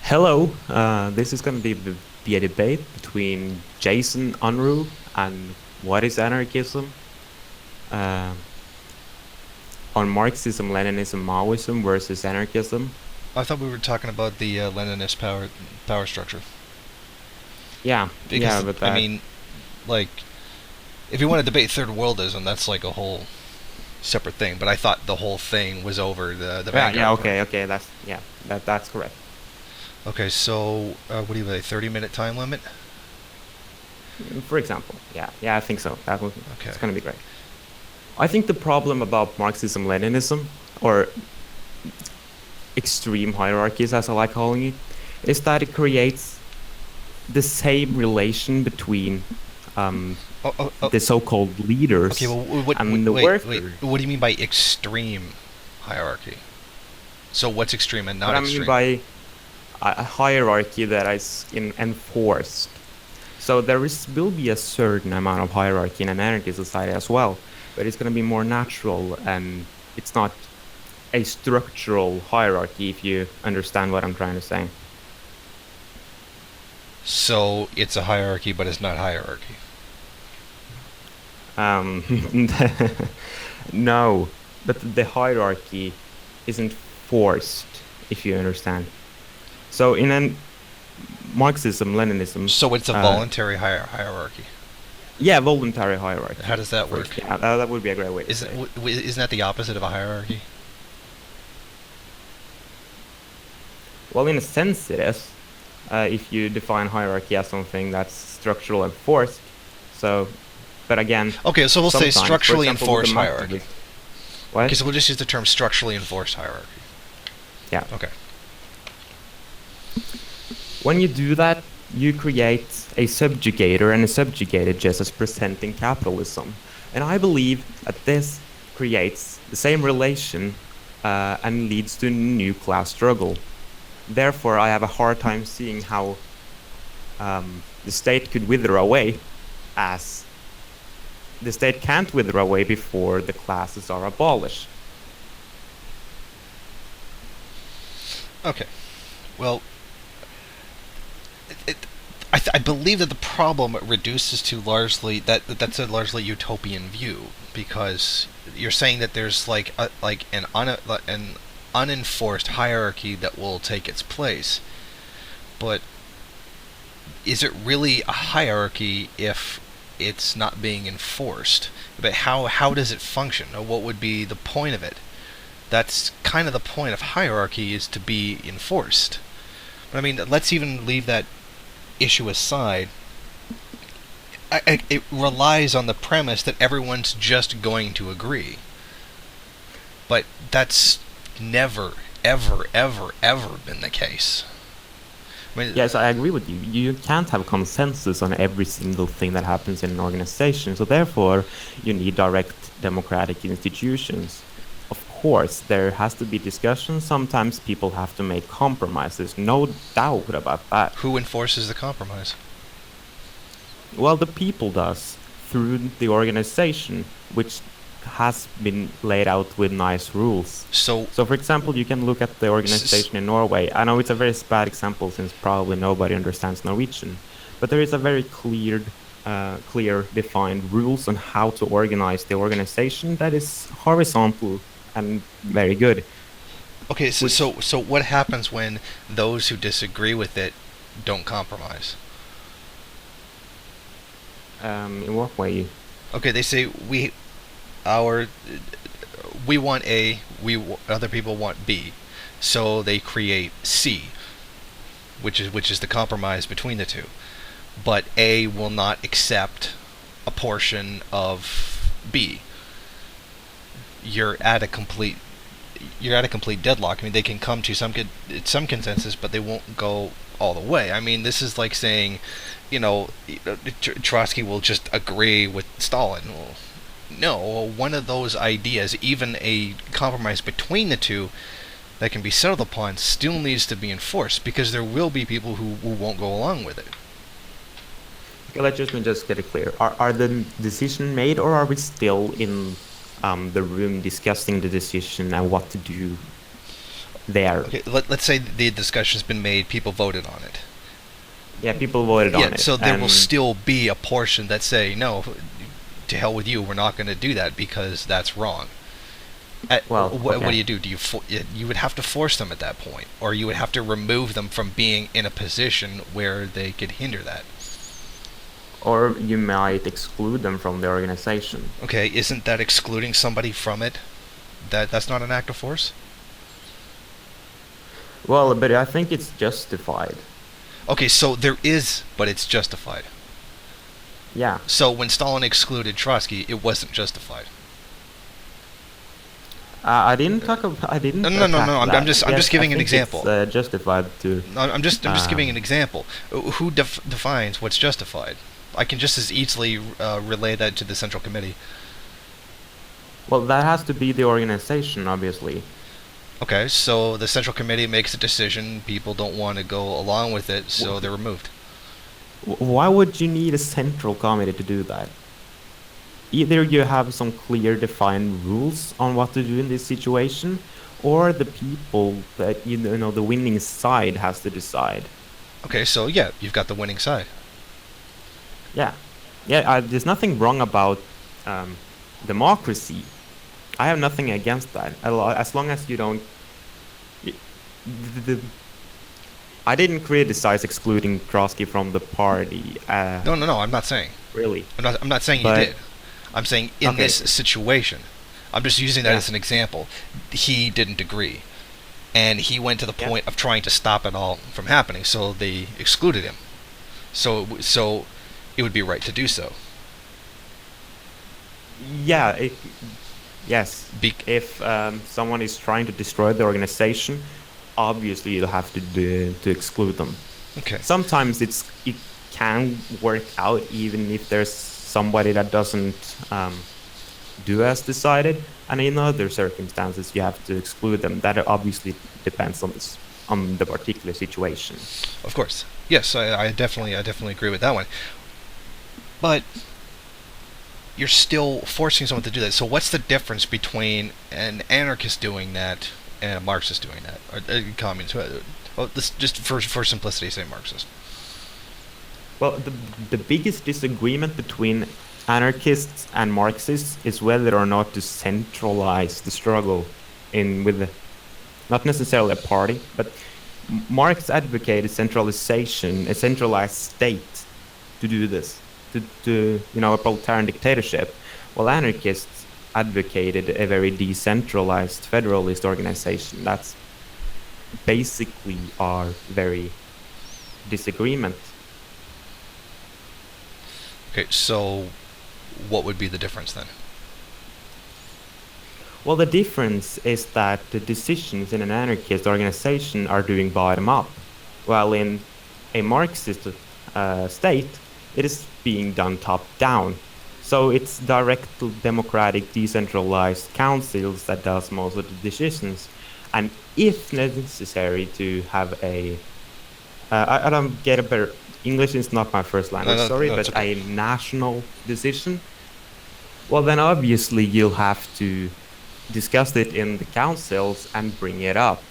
Hello, this is going to be a debate between Jason Unruhe and what is anarchism, uh, on Marxism, Leninism, Maoism versus anarchism. I thought we were talking about the Leninist power structure. Yeah, yeah, Because but I that, mean, like, if you want to debate third worldism, that's like a whole separate thing. But I thought the whole thing was over the yeah, Vanguard part. okay, that's correct. Okay, so what do you have, a 30-minute time limit? For example, yeah, I think so. Okay. It's going to be great. I think the problem about Marxism, Leninism, or extreme hierarchies, as I like calling it, is that it creates the same relation between Oh, oh, oh. the so-called Okay. leaders Well, and the wait. workers. What do you mean by extreme hierarchy? So what's extreme and What not I mean extreme? by a hierarchy that is enforced. So will be a certain amount of hierarchy in an anarchy society as well, but it's going to be more natural and it's not a structural hierarchy, if you understand what I'm trying to say. So it's a hierarchy, but it's not hierarchy. Um, no, but the hierarchy isn't forced, if you understand. So in an Marxism, Leninism, So it's a uh, voluntary hierarchy. yeah, voluntary hierarchy. How does that First, work? yeah, that would be a great way to say it. Isn't that the opposite of a hierarchy? Well, in a sense, it is. If you define hierarchy as something that's structural and forced. So, but again, Okay, so we'll say sometimes, for structurally example, with the enforced hierarchy. Marxists, Okay, what? so we'll just use the term structurally enforced hierarchy. Yeah. Okay. When you do that, you create a subjugator and a subjugated just as presenting capitalism. And I believe that this creates the same relation and leads to a new class struggle. Therefore, I have a hard time seeing how the state could wither away, as the state can't wither away before the classes are abolished. Okay. Well, it, I believe that the problem reduces to largely that's a largely utopian view, because you're saying that there's an unenforced hierarchy that will take its place, but is it really a hierarchy if it's not being enforced? But how does it function? Or what would be the point of it? That's kind of the point of hierarchy, is to be enforced. But I mean, let's even leave that issue aside. It relies on the premise that everyone's just going to agree. But that's never, ever, ever, ever been the case. I mean, Yes, I agree with you. You can't have consensus on every single thing that happens in an organization. So therefore, you need direct democratic institutions. Of course, there has to be discussion. Sometimes people have to make compromises. No doubt about that. who enforces the compromise? Well, the people does through the organization, which has been laid out with nice rules. So, So, for example, you can look at the organization in Norway. I know it's a very bad example since probably nobody understands Norwegian, but there is a very clear, defined rules on how to organize the organization that is horizontal and very good. okay, Which, so what happens when those who disagree with it don't compromise? in what way? Okay, they say our we want A, other people want B, so they create C, which is the compromise between the two. But A will not accept a portion of B. You're at a complete deadlock. I mean, they can come to some consensus, but they won't go all the way. I mean, this is like saying, Trotsky will just agree with Stalin. Well, no, one of those ideas, even a compromise between the two that can be settled upon, still needs to be enforced, because there will be people who won't go along with it. Okay, let's just get it clear. Are the decision made, or are we still in the room discussing the decision and what to do? there. Okay, let's say the discussion's been made, people voted on it. Yeah, people voted on Yeah, it. so there will still be a portion that say, no, to hell with you, we're not going to do that because that's wrong. Well, what okay. do you do? You would have to force them at that point, or you would have to remove them from being in a position where they could hinder that. Or you might exclude them from the organization. Okay, isn't that excluding somebody from it? That's not an act of force? Well, but I think it's justified. Okay, so there is, but it's justified. Yeah. So when Stalin excluded Trotsky, it wasn't justified. I didn't talk about. I didn't. No. I'm just giving an example. It's justified to. I'm just giving an example. Who defines what's justified? I can just as easily relay that to the Central Committee. Well, that has to be the organization, obviously. Okay, so the Central Committee makes a decision. People don't want to go along with it, so they're removed. Why would you need a central committee to do that? Either you have some clear defined rules on what to do in this situation, or the people that you know the winning side has to decide. Okay, so yeah, you've got the winning side. Yeah, there's nothing wrong about democracy. I have nothing against that, as long as you don't. I didn't criticize excluding Trotsky from the party. No, I'm not saying. Really. I'm not saying you did. I'm saying in this situation. I'm just using that as an example. He didn't agree. And he went to the point of trying to stop it all from happening, so they excluded him. So it would be right to do so. Yeah, yes. If someone is trying to destroy the organization, obviously you'll have to exclude them. Okay. Sometimes it can work out even if there's somebody that doesn't do as decided, and in other circumstances you have to exclude them. That obviously depends on the particular situation. Of course. Yes, I definitely agree with that one. But you're still forcing someone to do that. So what's the difference between an anarchist doing that and a Marxist doing that, or a communist? Well, this, just for simplicity, say Marxist. Well, the biggest disagreement between anarchists and Marxists is whether or not to centralize the struggle not necessarily a party, but Marx advocated centralization, a centralized state, to do this, to a proletarian dictatorship, while anarchists advocated a very decentralized federalist organization. That's basically our very disagreement. Okay, so what would be the difference then? Well, the difference is that the decisions in an anarchist organization are doing bottom up, while in a Marxist state, it is being done top down. So it's direct democratic decentralized councils that does most of the decisions, and if necessary to have I don't get a better English is not my first language, but okay. A national decision. Well, then obviously you'll have to discuss it in the councils and bring it up.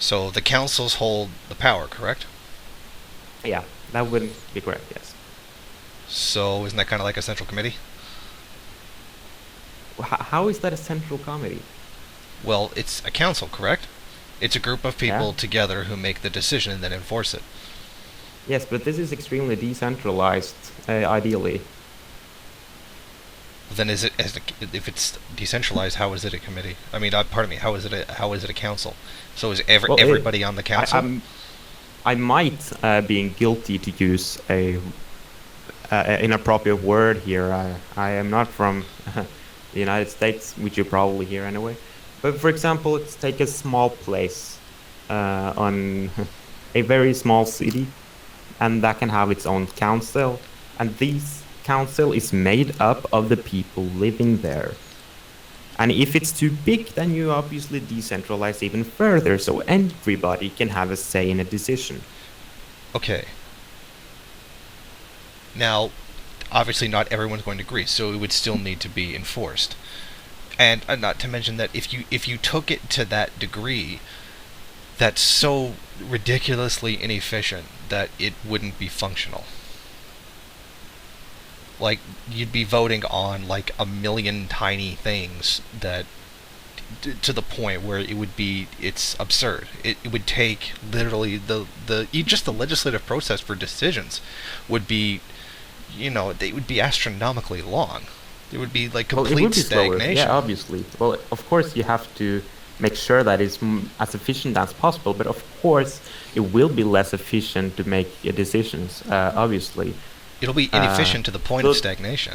So the councils hold the power, correct? Yeah, that would be correct, yes. So isn't that kind of like a central committee? How is that a central committee? Well, it's a council, correct? It's a group of people together who make the decision and then enforce it. Yes, but this is extremely decentralized, ideally. Then if it's decentralized, how is it a committee? I mean, pardon me, how is it a council? So is everybody on the council? I might being guilty to use a inappropriate word here. I am not from the United States, which you probably hear anyway. But for example, let's take a small place on a very small city, and that can have its own council, and this council is made up of the people living there. And if it's too big, then you obviously decentralize even further, so everybody can have a say in a decision. Okay. Now, obviously not everyone's going to agree, so it would still need to be enforced. And not to mention that if you took it to that degree, that's so ridiculously inefficient that it wouldn't be functional. Like, you'd be voting on like a million tiny things that to the point where it's absurd. It would take literally just the legislative process for decisions would be, they would be astronomically long. There would be like Well, it complete would be slower. stagnation. Yeah, obviously. Well, of course, you have to make sure that it's as efficient as possible. But of course, it will be less efficient to make decisions. Obviously. It'll be inefficient to the point so of stagnation.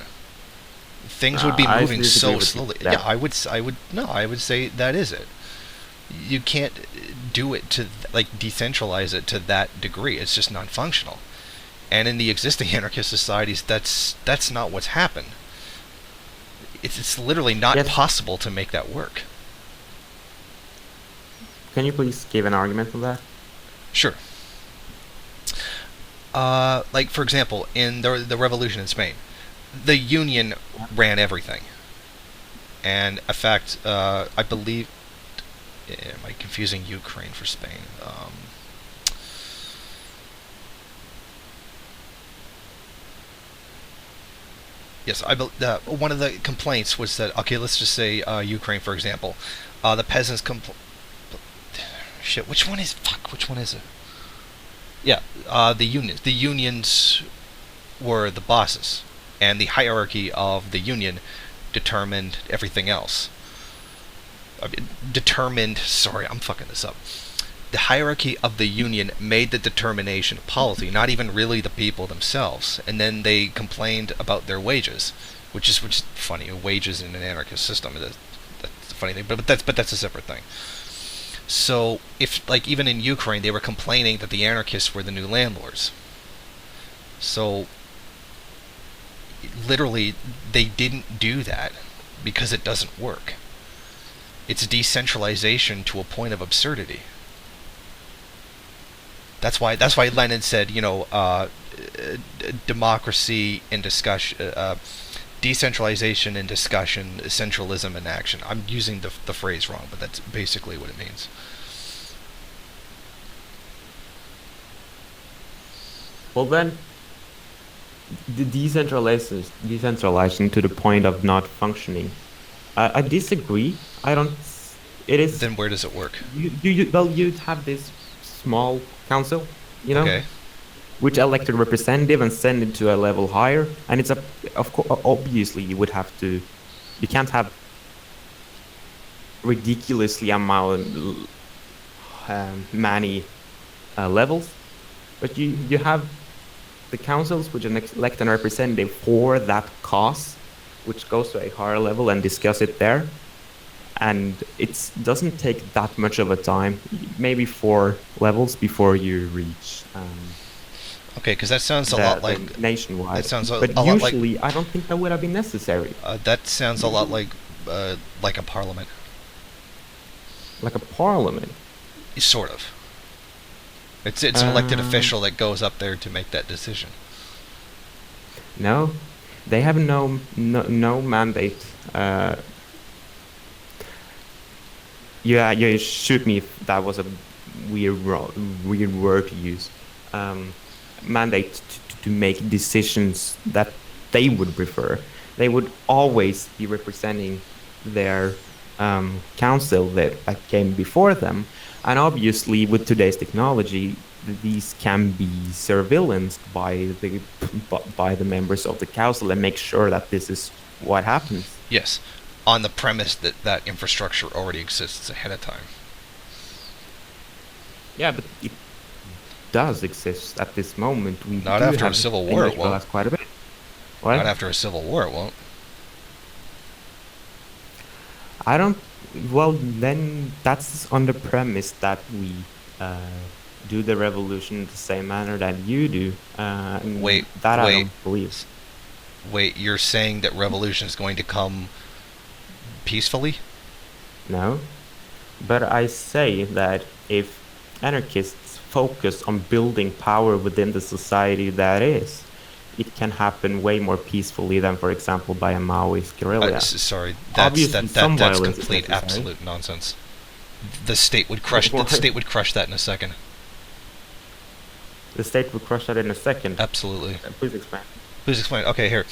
Things would be I moving disagree so with you slowly. there. Yeah, I would say that is it. You can't do it to like decentralize it to that degree. It's just non-functional. And in the existing anarchist societies, that's not what's happened. It's literally not Yes. possible to make that work. Can you please give an argument on that? Sure. Like for example, in the revolution in Spain, the union ran everything. And in fact, I believe, am I confusing Ukraine for Spain? Yes, one of the complaints was that, okay, let's just say Ukraine, for example, the peasants shit, which one is it? Yeah, the unions. The unions were the bosses, and the hierarchy of the union determined everything else. Sorry, I'm fucking this up. The hierarchy of the union made the determination of policy, not even really the people themselves. And then they complained about their wages, which is funny. Wages in an anarchist system, that's a funny thing. But that's a separate thing. So if like even in Ukraine, they were complaining that the anarchists were the new landlords. So literally, they didn't do that because it doesn't work. It's decentralization to a point of absurdity. That's why Lenin said, democracy in discussion, decentralization in discussion, centralism in action. I'm using the phrase wrong, but that's basically what it means. Well, then, the decentralization to the point of not functioning. I disagree. I don't. It is. Then where does it work? Well, you'd have this small council, Okay. which elect a representative and send it to a level higher, and it's of course, obviously, you would have to. You can't have ridiculously many levels, but you have the councils which elect a representative for that cause, which goes to a higher level and discuss it there. And it doesn't take that much of a time, maybe 4 levels before you reach Okay, because that sounds a lot like the nationwide. that sounds a But lot like usually, I don't think that would have been necessary. that sounds a lot like a parliament, Like a parliament. sort of. It's an elected Um, official that goes up there to make that decision. No, they have no mandate. Yeah, you shoot me if that was a weird word to use. Mandate to make decisions that they would prefer. They would always be representing their council that came before them. And obviously, with today's technology, these can be surveillanced by the members of the council and make sure that this is what happens. Yes, on the premise that that infrastructure already exists ahead of time. Yeah, but it does exist at this moment. We Not do after a have civil war, it won't. that's quite a bit. What? Not after a civil war, it won't. I don't. Well, then that's on the premise that we do the revolution in the same manner that you do. And Wait, that I wait. don't believe. Wait, you're saying that revolution is going to come peacefully? No, but I say that if anarchists focus on building power within the society that is, it can happen way more peacefully than, for example, by a Maoist guerrilla. Sorry, Obviously, some that's violence is complete necessary. absolute nonsense. The state would crush that in a second. The state would crush that in a second. Absolutely. Please explain. Please explain. Okay, here.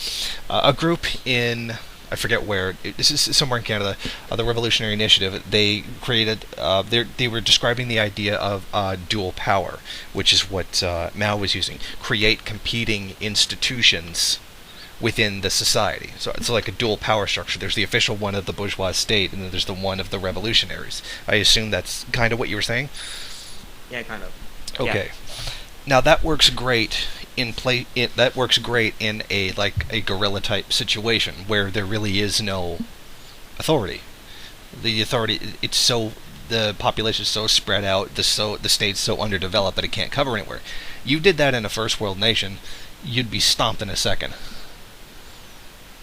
A group in, I forget where, this is somewhere in Canada, the Revolutionary Initiative, they created, they were describing the idea of dual power, which is what Mao was using. Create competing institutions within the society. So it's like a dual power structure. There's the official one of the bourgeois state, and then there's the one of the revolutionaries. I assume that's kind of what you were saying? Yeah, kind of. Okay. Yeah. Now that works great in a guerrilla type situation where there really is no authority. The population is so spread out, the state's so underdeveloped that it can't cover anywhere. You did that in a first world nation, you'd be stomped in a second.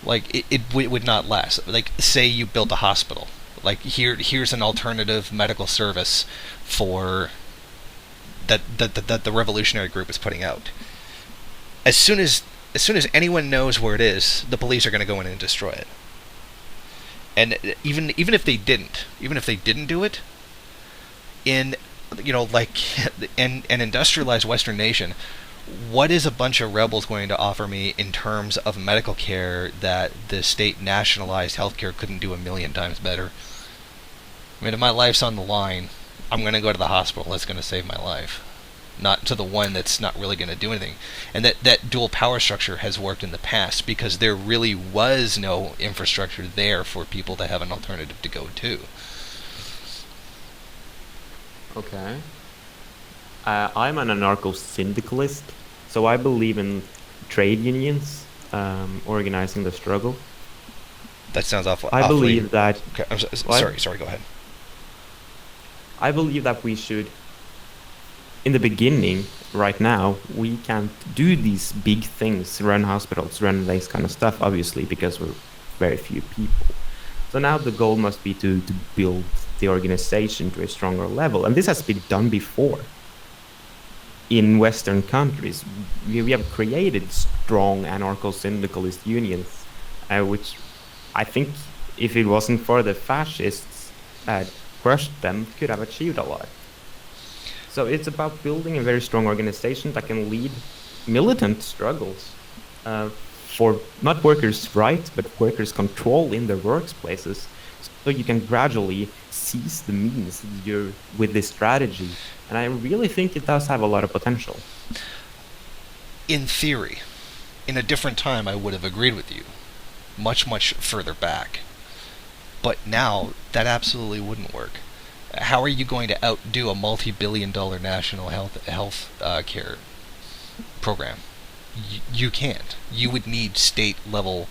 Like it would not last. Like say you built a hospital. Like here's an alternative medical service for that the revolutionary group is putting out. As soon as anyone knows where it is, the police are going to go in and destroy it. And even if they didn't do it, in an industrialized Western nation, what is a bunch of rebels going to offer me in terms of medical care that the state nationalized healthcare couldn't do a million times better? I mean, if my life's on the line, I'm going to go to the hospital that's going to save my life, not to the one that's not really going to do anything. And that dual power structure has worked in the past because there really was no infrastructure there for people to have an alternative to go to. Okay. I'm an anarcho-syndicalist, so I believe in trade unions organizing the struggle. That sounds awful. I believe that... Okay, sorry, go ahead. I believe that we should, in the beginning, right now, we can't do these big things, run hospitals, run this kind of stuff, obviously, because we're very few people. So now the goal must be to build the organization to a stronger level. And this has been done before. In Western countries, we have created strong anarcho-syndicalist unions, which I think if it wasn't for the fascists crushed them, could have achieved a lot. So it's about building a very strong organization that can lead militant struggles for not workers' rights, but workers' control in their workplaces. So you can gradually seize the means with this strategy. And I really think it does have a lot of potential. In theory, in a different time, I would have agreed with you. Much, much further back. But now, that absolutely wouldn't work. How are you going to outdo a multi-billion-dollar national health care program? You can't. You would need state-level,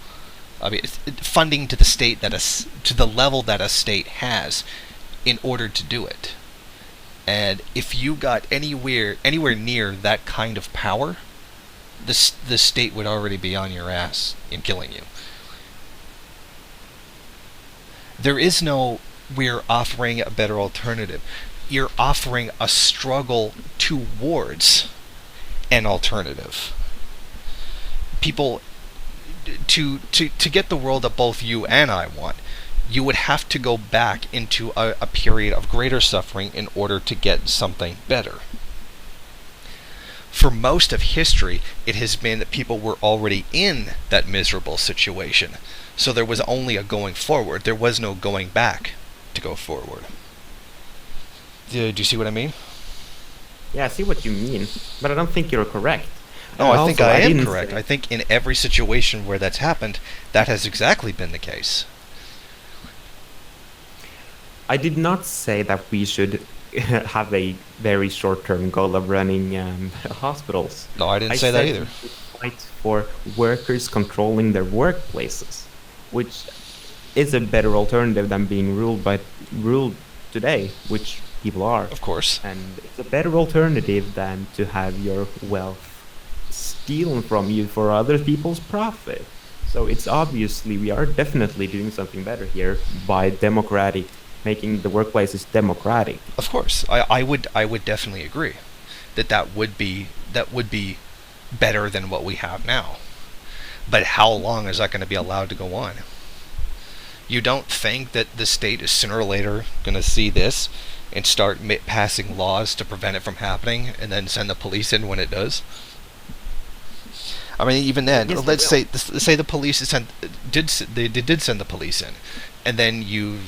funding to the state to the level that a state has, in order to do it. And if you got anywhere near that kind of power, the state would already be on your ass in killing you. There is no, we're offering a better alternative. You're offering a struggle towards an alternative. People, to get the world that both you and I want, you would have to go back into a period of greater suffering in order to get something better. For most of history, it has been that people were already in that miserable situation. So there was only a going forward. There was no going back to go forward. Do you see what I mean? Yeah, I see what you mean, but I don't think you're correct. No, I think I am correct. I think in every situation where that's happened, that has exactly been the case. I did not say that we should have a very short-term goal of running hospitals. No, I didn't say that either. We should fight for workers controlling their workplaces, which is a better alternative than being ruled today, which people are. Of course. And it's a better alternative than to have your wealth stealing from you for other people's profit. So it's obviously, we are definitely doing something better here by making the workplaces democratic. Of course, I would definitely agree that would be better than what we have now. But how long is that going to be allowed to go on? You don't think that the state is sooner or later going to see this and start passing laws to prevent it from happening, and then send the police in when it does? I mean, even then, Yes, let's say the police did send the police in, and then you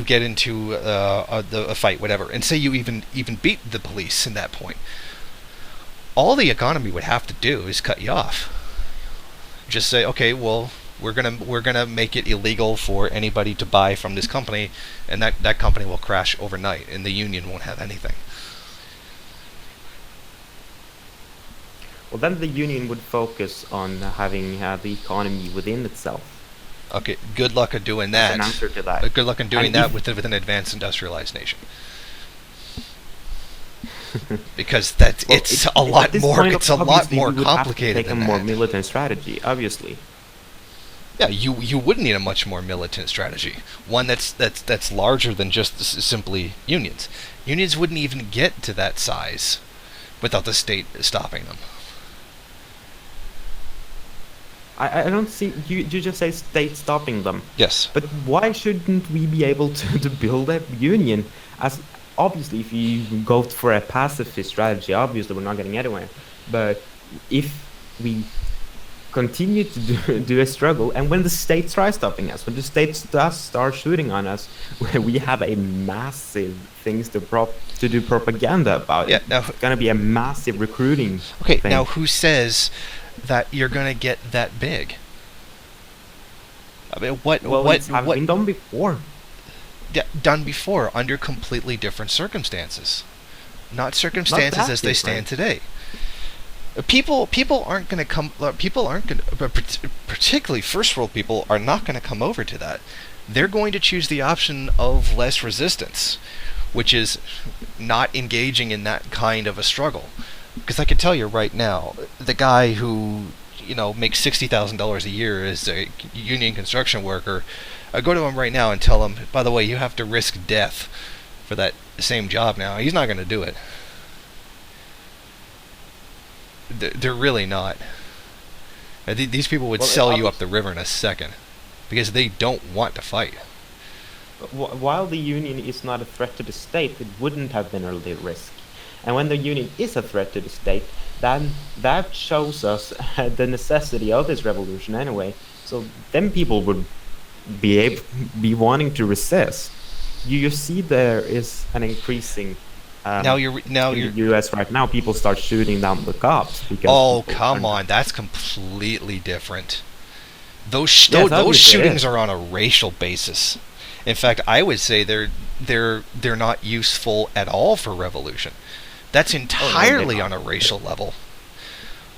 get into a fight, whatever, and say you even beat the police in that point. All the economy would have to do is cut you off. Just say, okay, well, we're gonna make it illegal for anybody to buy from this company, and that company will crash overnight, and the union won't have anything. Well, then the union would focus on having the economy within itself. Okay, good luck at doing that. That's an answer to that. Good luck in doing that with an advanced industrialized nation. Because it's a lot more complicated take than a more that. militant strategy, obviously. Yeah, you would need a much more militant strategy, one that's larger than just simply unions. Unions wouldn't even get to that size without the state stopping them. I don't see you just say state stopping them. Yes. But why shouldn't we be able to build a union? As obviously, if you go for a pacifist strategy, obviously we're not getting anywhere. But if we continue to do a struggle, and when the state tries stopping us, when the state does start shooting on us, we have a massive things to do propaganda about. Yeah, it. now, It's gonna be a massive recruiting. okay, thing. now who says that you're gonna get that big? I mean, what been done before. done before under completely different circumstances, not circumstances as they stand today. People aren't going to come. People aren't going to, particularly first world people, are not going to come over to that. They're going to choose the option of less resistance, which is not engaging in that kind of a struggle. Because I can tell you right now, the guy who makes $60,000 a year as a union construction worker, I go to him right now and tell him, by the way, you have to risk death for that same job now. He's not going to do it. They're really not. These people would sell you up the river in a second because they don't want to fight. While the union is not a threat to the state, it wouldn't have been a risk. And when the union is a threat to the state, then that shows us the necessity of this revolution anyway. So then people would be wanting to resist. You see there is an increasing in the U.S. right now, people start shooting down the cops because. Oh, come on! That's completely different. Those shootings are on a racial basis. In fact, I would say they're not useful at all for revolution. That's entirely on a racial level.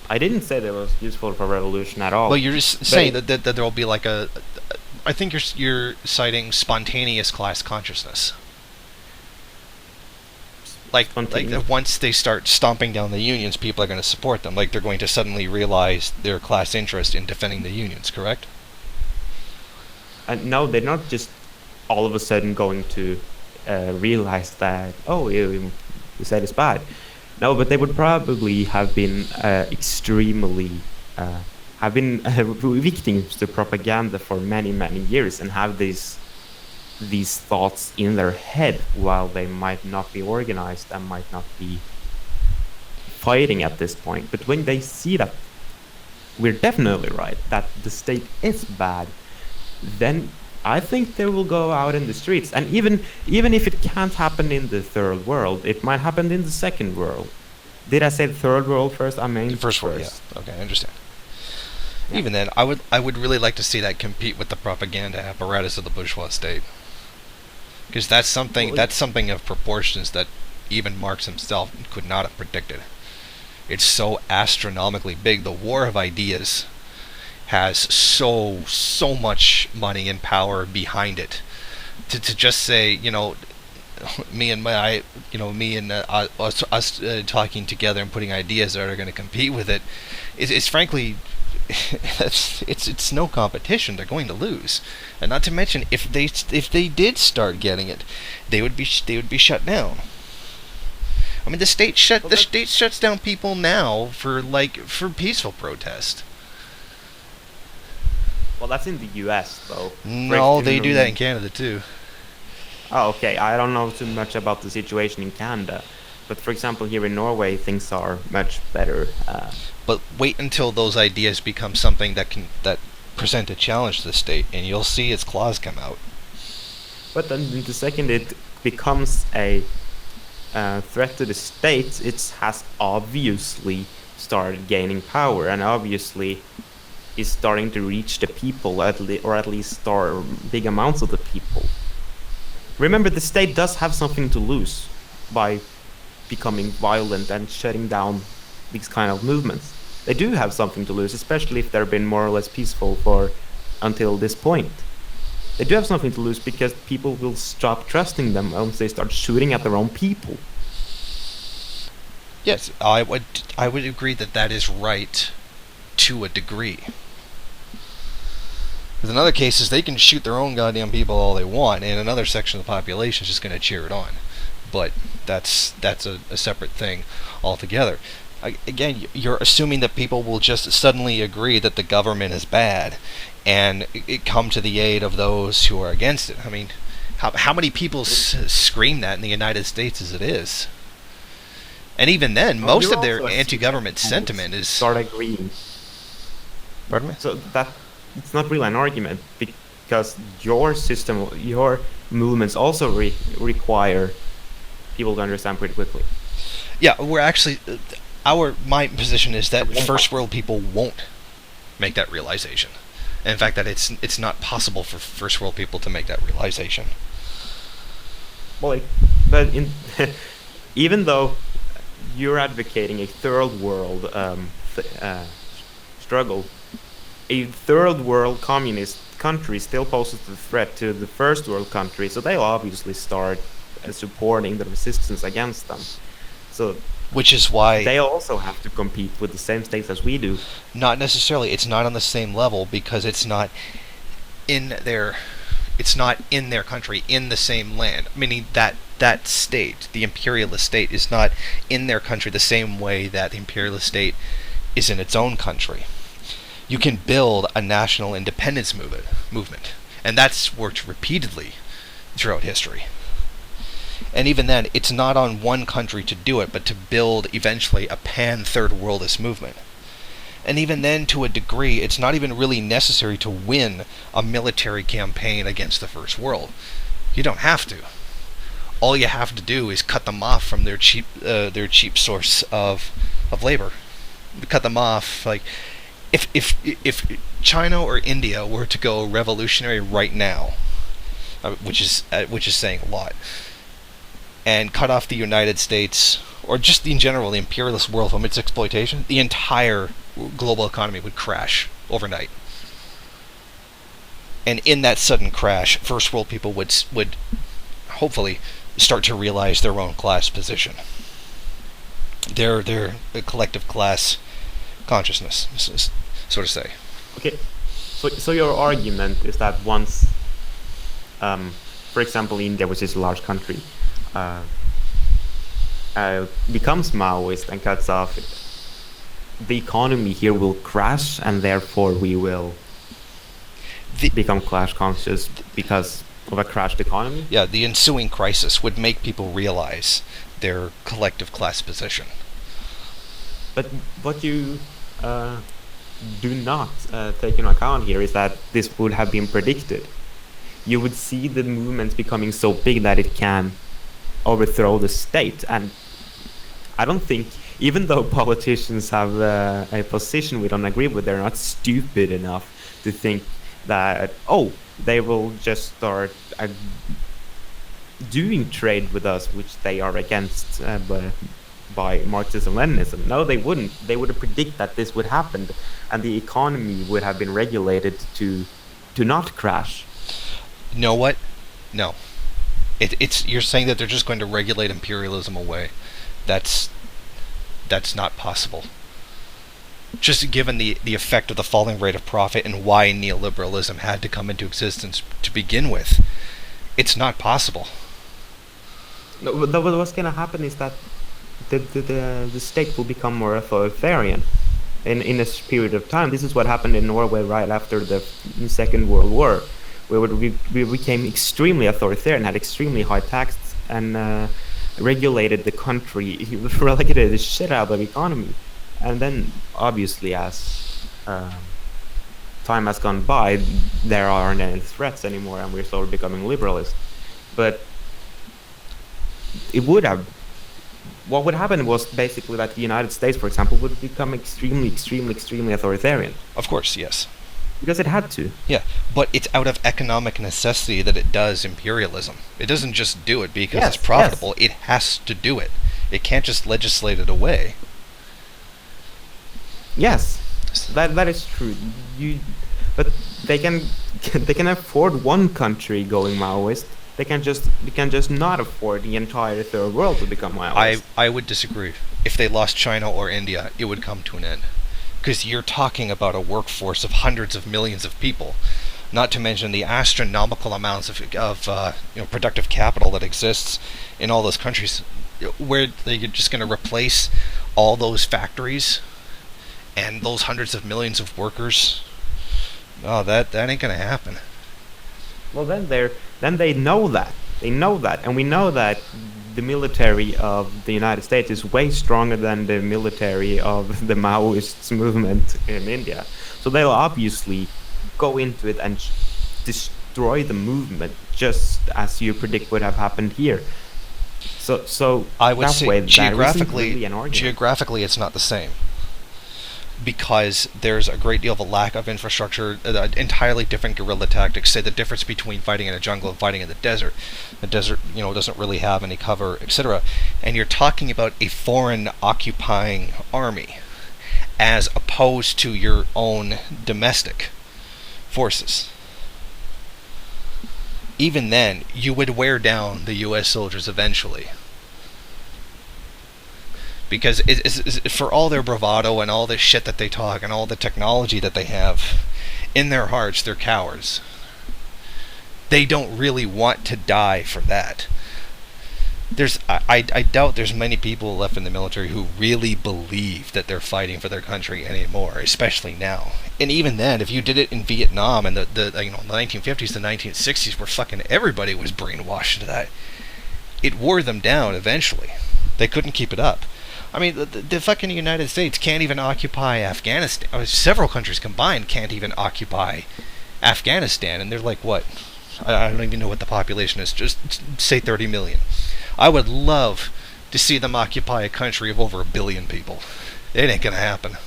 I didn't say that was useful for revolution at all. Well, you're just saying that there will be like a. I think you're citing spontaneous class consciousness. Like once they start stomping down the unions, people are going to support them. Like they're going to suddenly realize their class interest in defending the unions, correct? No, they're not just all of a sudden going to realize that, you said it's bad. No, but they would probably have been victims to propaganda for many, many years and have these thoughts in their head while they might not be organized and might not be fighting at this point. But when they see that we're definitely right, that the state is bad, then I think they will go out in the streets. And even if it can't happen in the third world, it might happen in the second world. Did I say the third world first? I mean first world, yeah. Okay, I understand. Yeah. Even then, I would really like to see that compete with the propaganda apparatus of the bourgeois state. Because that's something of proportions that even Marx himself could not have predicted. It's so astronomically big. The war of ideas has so much money and power behind it. To just say, us talking together and putting ideas that are going to compete with it, is frankly. It's no competition. They're going to lose, and not to mention if they did start getting it, they would be shut down. I mean, the state shuts down people now for peaceful protest. Well, that's in the U.S. though. No, they do that in Canada too. Oh, okay. I don't know too much about the situation in Canada, but for example, here in Norway, things are much better. But wait until those ideas become something that present a challenge to the state, and you'll see its claws come out. But then the second it becomes a threat to the state, it has obviously started gaining power, and obviously is starting to reach the people, or at least start big amounts of the people. Remember, the state does have something to lose by becoming violent and shutting down these kind of movements. They do have something to lose, especially if they've been more or less peaceful for until this point. They do have something to lose because people will stop trusting them once they start shooting at their own people. Yes, I would agree that is right to a degree. In other cases, they can shoot their own goddamn people all they want, and another section of the population is just going to cheer it on. But that's a separate thing altogether. Again, you're assuming that people will just suddenly agree that the government is bad and come to the aid of those who are against it. I mean, how many people scream that in the United States as it is? And even then, most of their anti-government sentiment is... Start agreeing. Pardon me? So that it's not really an argument, because your system, your movements also require people to understand pretty quickly. Yeah, we're actually... my position is that first world people won't make that realization. And in fact, that it's not possible for first world people to make that realization. Well, but even though you're advocating a third world struggle, a third world communist country still poses a threat to the first world country, so they'll obviously start supporting the resistance against them. So which is why they also have to compete with the same states as we do. Not necessarily. It's not on the same level because it's not in their country, in the same land. Meaning that state, the imperialist state, is not in their country the same way that the imperialist state is in its own country. You can build a national independence movement, and that's worked repeatedly throughout history. And even then, it's not on one country to do it, but to build eventually a pan-third worldist movement. And even then, to a degree, it's not even really necessary to win a military campaign against the First World. You don't have to. All you have to do is cut them off from their cheap source of labor. Cut them off. Like, if China or India were to go revolutionary right now, which is saying a lot, and cut off the United States, or just in general the imperialist world from its exploitation, the entire global economy would crash overnight. And in that sudden crash, first world people would hopefully start to realize their own class position, their collective class consciousness, so to say. Okay, so your argument is that once, for example, India, which is a large country, becomes Maoist and cuts off, the economy here will crash, and therefore we will become class conscious because of a crashed economy? Yeah, the ensuing crisis would make people realize their collective class position. But what you do not take into account here is that this would have been predicted. You would see the movement becoming so big that it can overthrow the state. And I don't think, even though politicians have a position we don't agree with, they're not stupid enough to think that, they will just start doing trade with us, which they are against by Marxism and Leninism. No, they wouldn't. They would predict that this would happen, and the economy would have been regulated to not crash. You know what? No. It's you're saying that they're just going to regulate imperialism away. That's not possible. Just given the effect of the falling rate of profit and why neoliberalism had to come into existence to begin with, it's not possible. No, but what's going to happen is that the state will become more authoritarian. in a period of time. This is what happened in Norway right after the Second World War, where we became extremely authoritarian, had extremely high taxes, and regulated the country, regulated the shit out of the economy. And then, obviously, as time has gone by, there aren't any threats anymore, and we're slowly becoming liberalist. But it would have what would happen was basically that the United States, for example, would become extremely, extremely, extremely authoritarian Of course, yes. because it had to. Yeah, but it's out of economic necessity that it does imperialism. It doesn't just do it because Yes, it's profitable. It has to do it. It can't just legislate it away. Yes, that is true. But they can they can afford one country going Maoist. They can just not afford the entire third world to become Maoist. I would disagree. If they lost China or India, it would come to an end. Because you're talking about a workforce of hundreds of millions of people, not to mention the astronomical amounts of productive capital that exists in all those countries, where they're just going to replace all those factories and those hundreds of millions of workers. Oh, that ain't going to happen. Well, then they know that. They know that, and we know that the military of the United States is way stronger than the military of the Maoist movement in India. So they'll obviously go into it and destroy the movement, just as you predict would have happened here. So I would that say way, that isn't geographically, really an argument. geographically, it's not the same. Because there's a great deal of a lack of infrastructure, entirely different guerrilla tactics. Say the difference between fighting in a jungle and fighting in the desert. The desert, doesn't really have any cover, etc. And you're talking about a foreign occupying army, as opposed to your own domestic forces. Even then, you would wear down the U.S. soldiers eventually. Because for all their bravado and all the shit that they talk and all the technology that they have, in their hearts they're cowards. They don't really want to die for that. I doubt there's many people left in the military who really believe that they're fighting for their country anymore, especially now. And even then, if you did it in Vietnam and the 1950s, the 1960s, where fucking everybody was brainwashed to that, it wore them down eventually. They couldn't keep it up. I mean, the fucking United States can't even occupy Afghanistan. Several countries combined can't even occupy Afghanistan, and they're like, what? I don't even know what the population is. Just say 30 million. I would love to see them occupy a country of over 1 billion people. It ain't gonna happen.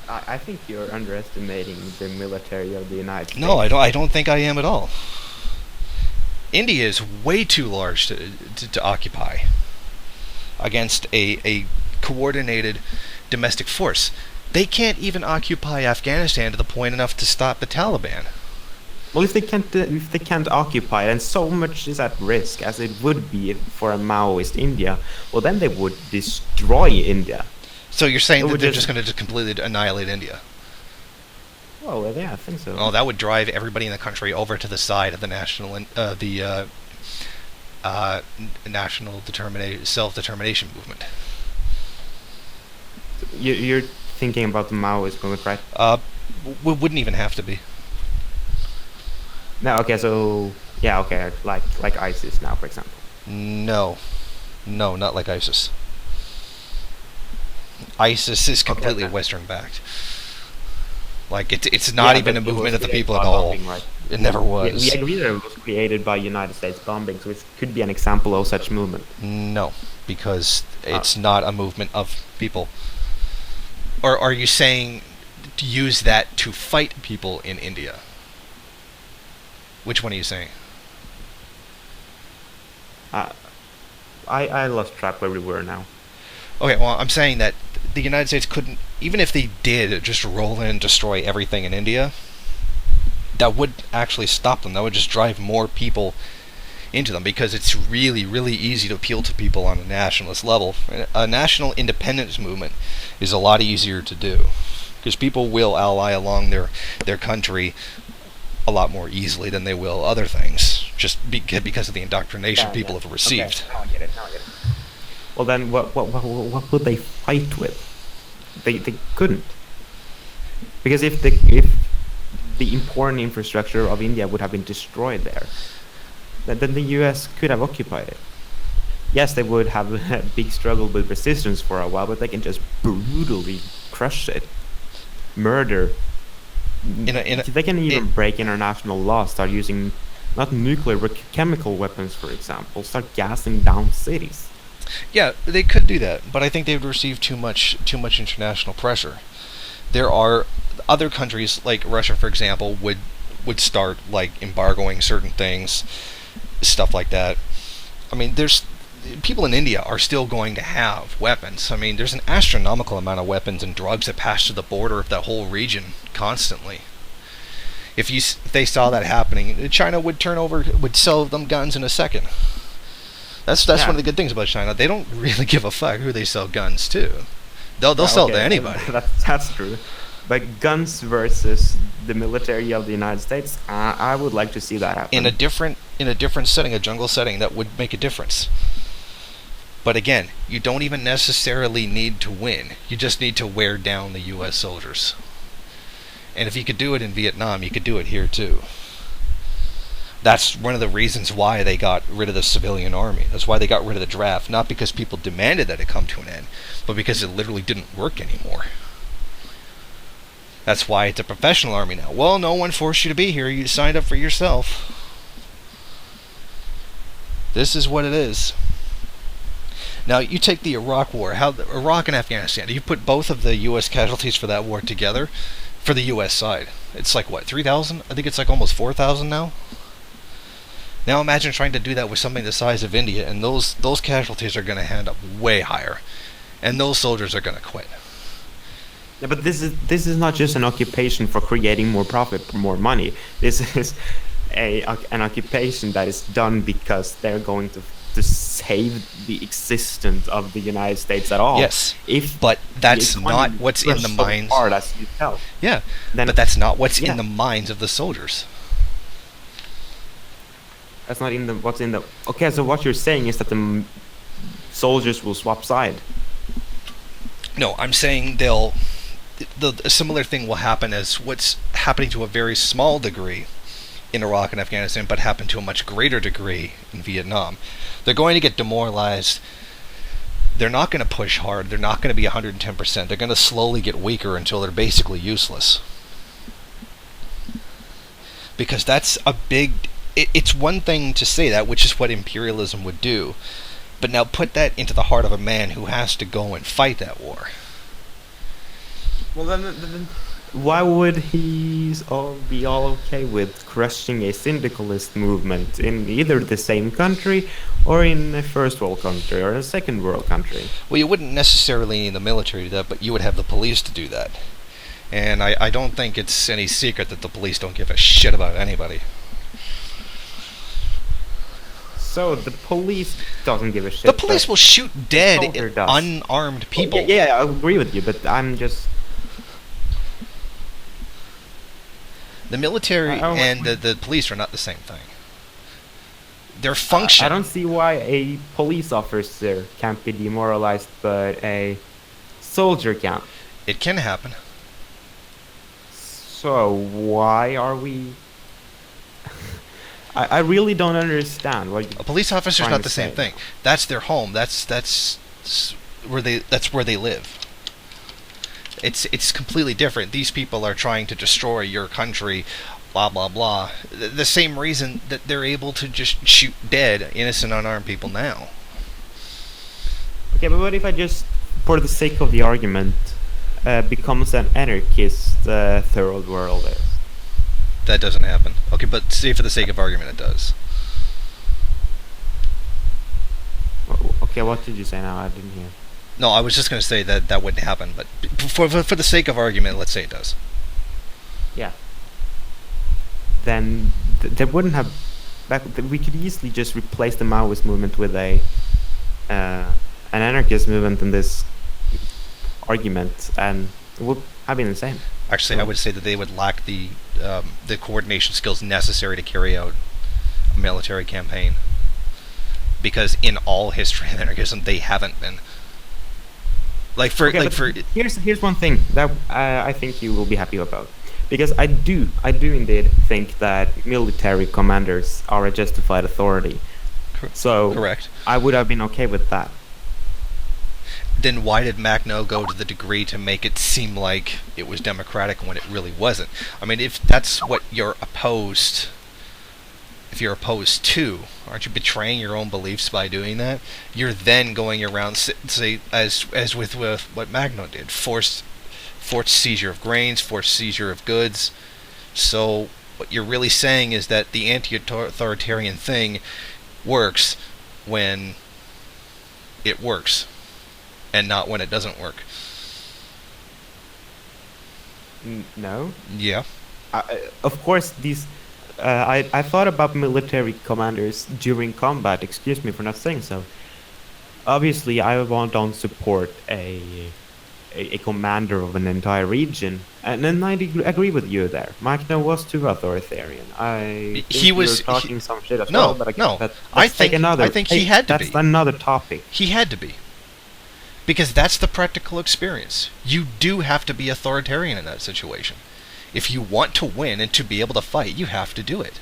I think you're underestimating the military of the United States. No, I don't think I am at all. India is way too large to occupy against a coordinated domestic force. They can't even occupy Afghanistan to the point enough to stop the Taliban. Well, if they can't occupy it, and so much is at risk as it would be for a Maoist India, well, then they would destroy India. So you're saying that they're just going to completely annihilate India? Oh, yeah, I think so. Oh, that would drive everybody in the country over to the side of the national self-determination movement. You're thinking about the Maoist movement, right? Wouldn't even have to be. No, okay, so yeah, okay, like ISIS now, for example. No, not like ISIS. ISIS is completely Western-backed. Like, it's not even a movement of the people at all. Bombing, right? It never was. We agree that it was created by United States bombing, so it could be an example of such movement. No, because it's not a movement of people. Or are you saying to use that to fight people in India? Which one are you saying? I lost track where we were now. Okay, well, I'm saying that the United States couldn't, even if they did just roll in and destroy everything in India, that would actually stop them. That would just drive more people into them, because it's really, really easy to appeal to people on a nationalist level. A national independence movement is a lot easier to do, because people will ally along their country a lot more easily than they will other things, just because of the indoctrination people have received. Okay, now I get it. Well, then what would they fight with? They couldn't, because if the important infrastructure of India would have been destroyed there, then the U.S. could have occupied it. Yes, they would have a big struggle with resistance for a while, but they can just brutally crush it, murder. They can even break international law, start using not nuclear but chemical weapons, for example, start gassing down cities. Yeah, they could do that, but I think they would receive too much international pressure. There are other countries like Russia, for example, would start like embargoing certain things, stuff like that. I mean, there's people in India are still going to have weapons. I mean, there's an astronomical amount of weapons and drugs that pass through the border of that whole region constantly. If they saw that happening, China would sell them guns in a second. That's Yeah. one of the good things about China. They don't really give a fuck who they sell guns to. They'll sell to anybody. That's true. But guns versus the military of the United States, I would like to see that happen. In a different setting, a jungle setting, that would make a difference. But again, you don't even necessarily need to win. You just need to wear down the U.S. soldiers. And if you could do it in Vietnam, you could do it here too. That's one of the reasons why they got rid of the civilian army. That's why they got rid of the draft. Not because people demanded that it come to an end, but because it literally didn't work anymore. That's why it's a professional army now. Well, no one forced you to be here. You signed up for yourself. This is what it is. Now, you take the Iraq War, Iraq and Afghanistan, you put both of the U.S. casualties for that war together, for the U.S. side, it's like, what, 3,000? I think it's like almost 4,000 now. Now imagine trying to do that with something the size of India, and those casualties are going to end up way higher, and those soldiers are going to quit. Yeah, but this is not just an occupation for creating more profit, more money. This is an occupation that is done because they're going to save the existence of the United States at all. Yes, but that's not what's in the minds. Hard as you tell. Yeah, but that's not what's in the minds of the soldiers. That's not in the what's in the. Okay, so what you're saying is that the soldiers will swap side. No, I'm saying a similar thing will happen as what's happening to a very small degree in Iraq and Afghanistan, but happen to a much greater degree in Vietnam. They're going to get demoralized. They're not going to push hard. They're not going to be 110%. They're going to slowly get weaker until they're basically useless. Because that's a big... It's one thing to say that, which is what imperialism would do. But now put that into the heart of a man who has to go and fight that war. Well, then why would he be all okay with crushing a syndicalist movement in either the same country or in a first world country or a second world country? Well, you wouldn't necessarily need the military to do that, but you would have the police to do that. And I don't think it's any secret that the police don't give a shit about anybody. So the police doesn't give a shit. The police will shoot dead unarmed people. Yeah, I agree with you, but I'm just... The military and the police are not the same thing. Their function... I don't see why a police officer can't be demoralized, but a soldier can't. It can happen. So why are we... I really don't understand what a police officer's not the same thing. That's their home. That's where they live. It's completely different. These people are trying to destroy your country, blah blah blah. The same reason that they're able to just shoot dead innocent unarmed people now. Okay, but what if I just, for the sake of the argument, becomes an anarchist third world? That doesn't happen. Okay, but say for the sake of argument, it does. Okay, what did you say now? I didn't hear. No, I was just going to say that wouldn't happen, but for the sake of argument, let's say it does. Yeah. Then they wouldn't have... we could easily just replace the Maoist movement with an anarchist movement in this argument, and it would have been the same. Actually, I would say that they would lack the coordination skills necessary to carry out a military campaign. because in all history of anarchism, they haven't been. Here's one thing that I think you will be happy about, because I do indeed think that military commanders are a justified authority. So correct. I would have been okay with that. Then why did Magno go to the degree to make it seem like it was democratic when it really wasn't? I mean, if that's what you're opposed, to, aren't you betraying your own beliefs by doing that? You're then going around, say, as with what Magno did, forced seizure of grains, forced seizure of goods. So what you're really saying is that the anti-authoritarian thing works when it works, and not when it doesn't work. No. Yeah. Of course, these. I thought about military commanders during combat. Excuse me for not saying so. Obviously, I don't support a commander of an entire region, and then I agree with you there. Magno was too authoritarian. I think you're talking some shit as well, but I think he had to be. That's another topic. He had to be. Because that's the practical experience. You do have to be authoritarian in that situation. If you want to win and to be able to fight, you have to do it.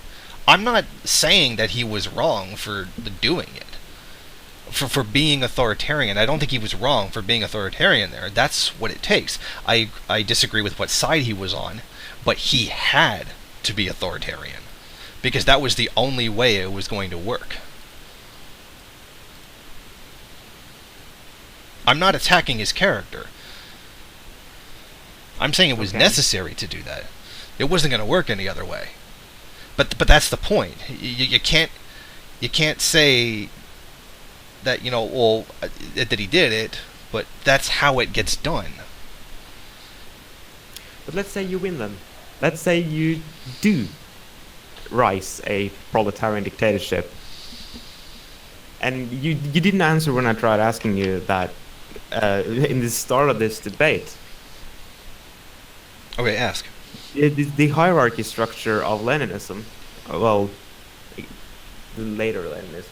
I'm not saying that he was wrong for doing it. For being authoritarian. I don't think he was wrong for being authoritarian there. That's what it takes. I disagree with what side he was on, but he had to be authoritarian. Because that was the only way it was going to work. I'm not attacking his character. I'm saying it was necessary to do that. It wasn't going to work any other way. But that's the point. You can't say that, that he did it, but that's how it gets done. But let's say you win them. Let's say you do rise a proletarian dictatorship. And you didn't answer when I tried asking you that in the start of this debate. Okay, ask. The hierarchy structure of Leninism, well, the later Leninism,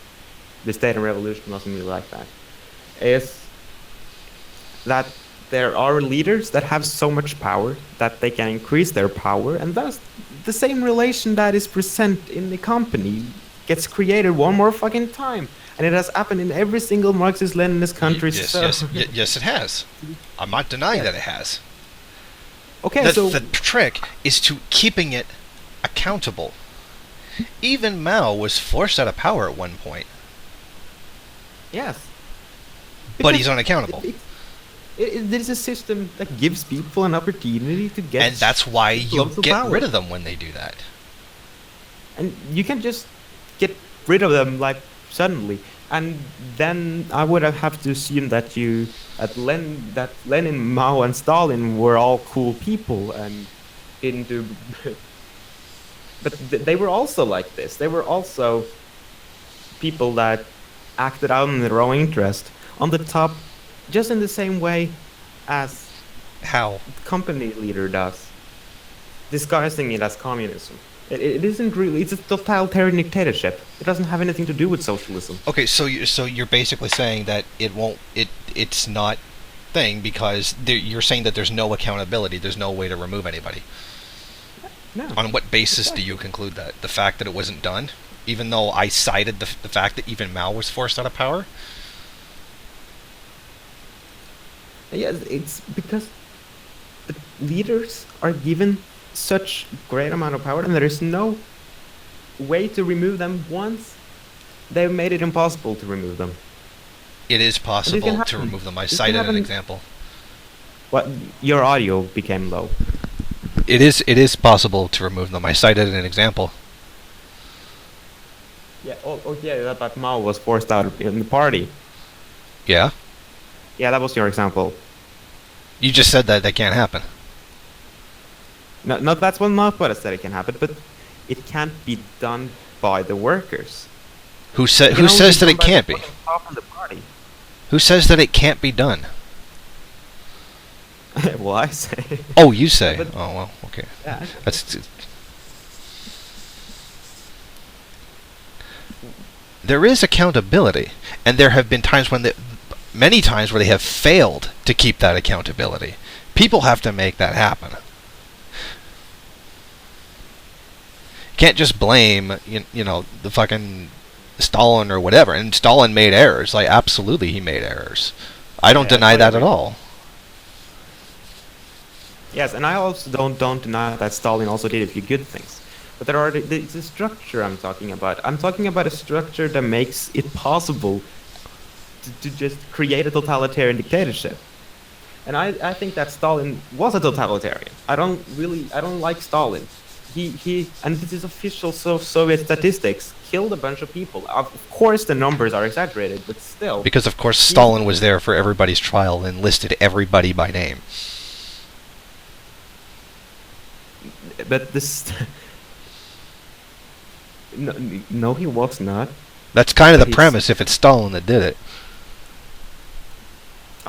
the state and revolution wasn't really like that, is that there are leaders that have so much power that they can increase their power, and thus the same relation that is present in the company gets created one more fucking time. And it has happened in every single Marxist-Leninist country. Yes, it has. I'm not denying that it has. Okay, so the trick is to keeping it accountable. Even Mao was forced out of power at one point. Yes. But he's unaccountable. There's a system that gives people an opportunity to get... And that's why you get rid of them when they do that. And you can just get rid of them, like, suddenly. And then I would have to assume that that Lenin, Mao, and Stalin were all cool people and didn't do... But they were also like this. They were also people that acted out in their own interest on the top, just in the same way as how the company leader does, disguising it as communism. It isn't really. It's a totalitarian dictatorship. It doesn't have anything to do with socialism. Okay, so you're basically saying that it's not thing because you're saying that there's no accountability. There's no way to remove anybody. No. On what basis do you conclude that? The fact that it wasn't done, even though I cited the fact that even Mao was forced out of power. Yes, it's because the leaders are given such great amount of power, and there is no way to remove them once they've made it impossible to remove them. It is possible to remove them. I cited an example. What? Your audio became low. It is possible to remove them. I cited an example. Yeah. Oh yeah. But Mao was forced out in the party. Yeah. Yeah, that was your example. You just said that can't happen. No, that's not what I said. It can happen, but it can't be done by the workers. Who says that it can't be? Who says that it can't be done? Well, I say. Oh, you say. Oh well, okay. Yeah. there is accountability, and there have been times many times where they have failed to keep that accountability. People have to make that happen. Can't just blame the fucking Stalin or whatever. And Stalin made errors. Like, absolutely, he made errors. I don't deny that at all. Yes, and I also don't deny that Stalin also did a few good things. But there are the structure I'm talking about. I'm talking about a structure that makes it possible to just create a totalitarian dictatorship. And I think that Stalin was a totalitarian. I don't like Stalin. He and this is official Soviet statistics, killed a bunch of people. Of course the numbers are exaggerated, but still. Because of course Stalin was there for everybody's trial and listed everybody by name. But this no, he was not. That's kind of the premise if it's Stalin that did it.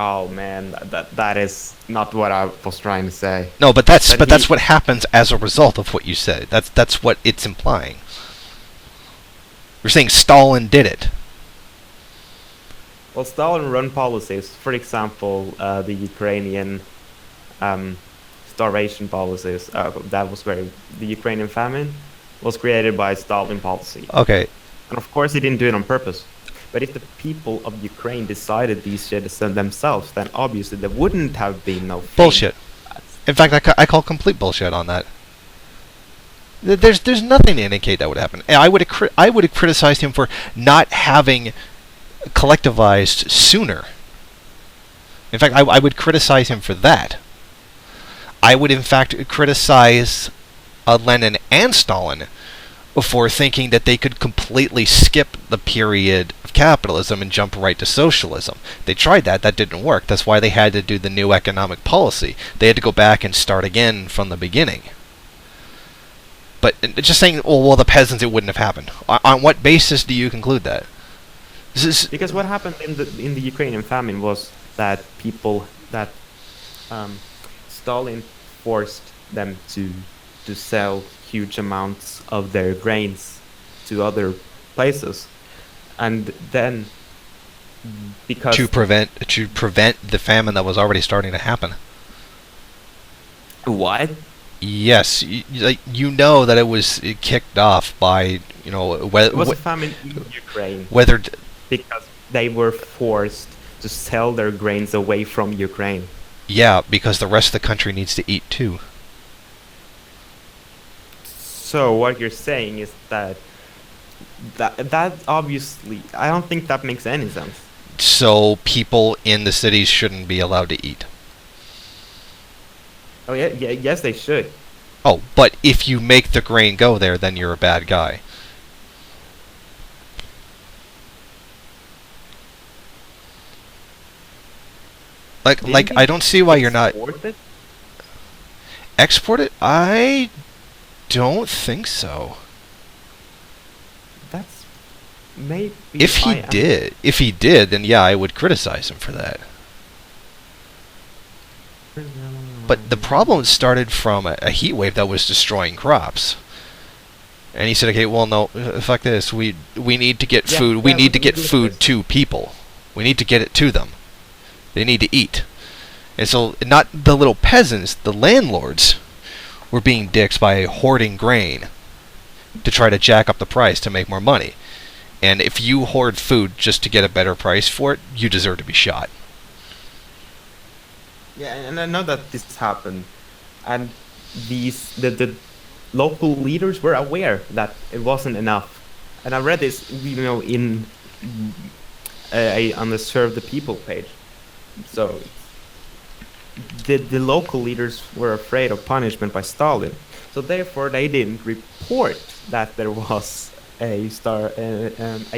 Oh man, that is not what I was trying to say. No, but that's what happens as a result of what you said. That's what it's implying. You're saying Stalin did it. Well, Stalin run policies. For example, the Ukrainian starvation policies. That was where the Ukrainian famine was created by Stalin policy. Okay. And of course, he didn't do it on purpose. But if the people of Ukraine decided these shit themselves, then obviously there wouldn't have been no bullshit. In fact, I call complete bullshit on that. There's nothing to indicate that would happen. And I would have criticized him for not having collectivized sooner. In fact, I would criticize him for that. I would in fact criticize Lenin and Stalin for thinking that they could completely skip the period of capitalism and jump right to socialism. They tried that didn't work. That's why they had to do the new economic policy. They had to go back and start again from the beginning. But just saying, well, the peasants, it wouldn't have happened. On what basis do you conclude that? Because what happened in the Ukrainian famine was that Stalin forced them to sell huge amounts of their grains to other places, and then because to prevent the famine that was already starting to happen. What? Yes, you know that it was kicked off by it was a famine in Ukraine. Because they were forced to sell their grains away from Ukraine. Yeah, because the rest of the country needs to eat too. So what you're saying is that obviously, I don't think that makes any sense. So people in the cities shouldn't be allowed to eat. Oh yeah, yes they should. Oh, but if you make the grain go there, then you're a bad guy. Like I don't see why you're not export it. I don't think so. That's maybe. If he did, then yeah, I would criticize him for that. But the problem started from a heat wave that was destroying crops. And he said, okay, well, no, fuck this. We need to get food. We need to get food to people. We need to get it to them. They need to eat. And so, not the little peasants, the landlords were being dicks by hoarding grain to try to jack up the price to make more money. And if you hoard food just to get a better price for it, you deserve to be shot. Yeah, and I know that this happened, and the local leaders were aware that it wasn't enough. And I read this, in on the Serve the People page. So the local leaders were afraid of punishment by Stalin, so therefore they didn't report that there was a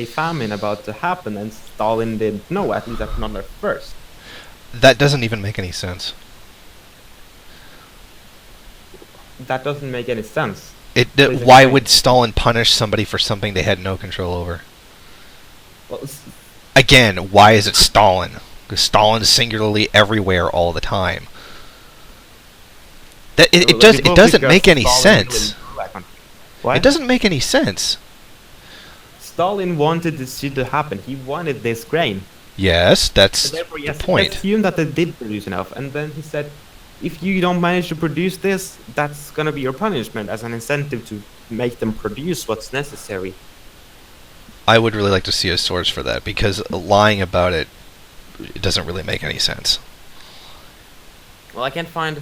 famine about to happen, and Stalin didn't know, at least not at first. That doesn't even make any sense. That doesn't make any sense. Why would Stalin punish somebody for something they had no control over? Well, again, why is it Stalin? Because Stalin is singularly everywhere all the time. It doesn't make any sense. What? It doesn't make any sense. Stalin wanted this shit to happen. He wanted this grain. Yes, So that's therefore, the yes, point. let's assume that they did produce enough. And then he said, if you don't manage to produce this, that's going to be your punishment as an incentive to make them produce what's necessary. I would really like to see a source for that, because lying about it doesn't really make any sense. Well, I can't find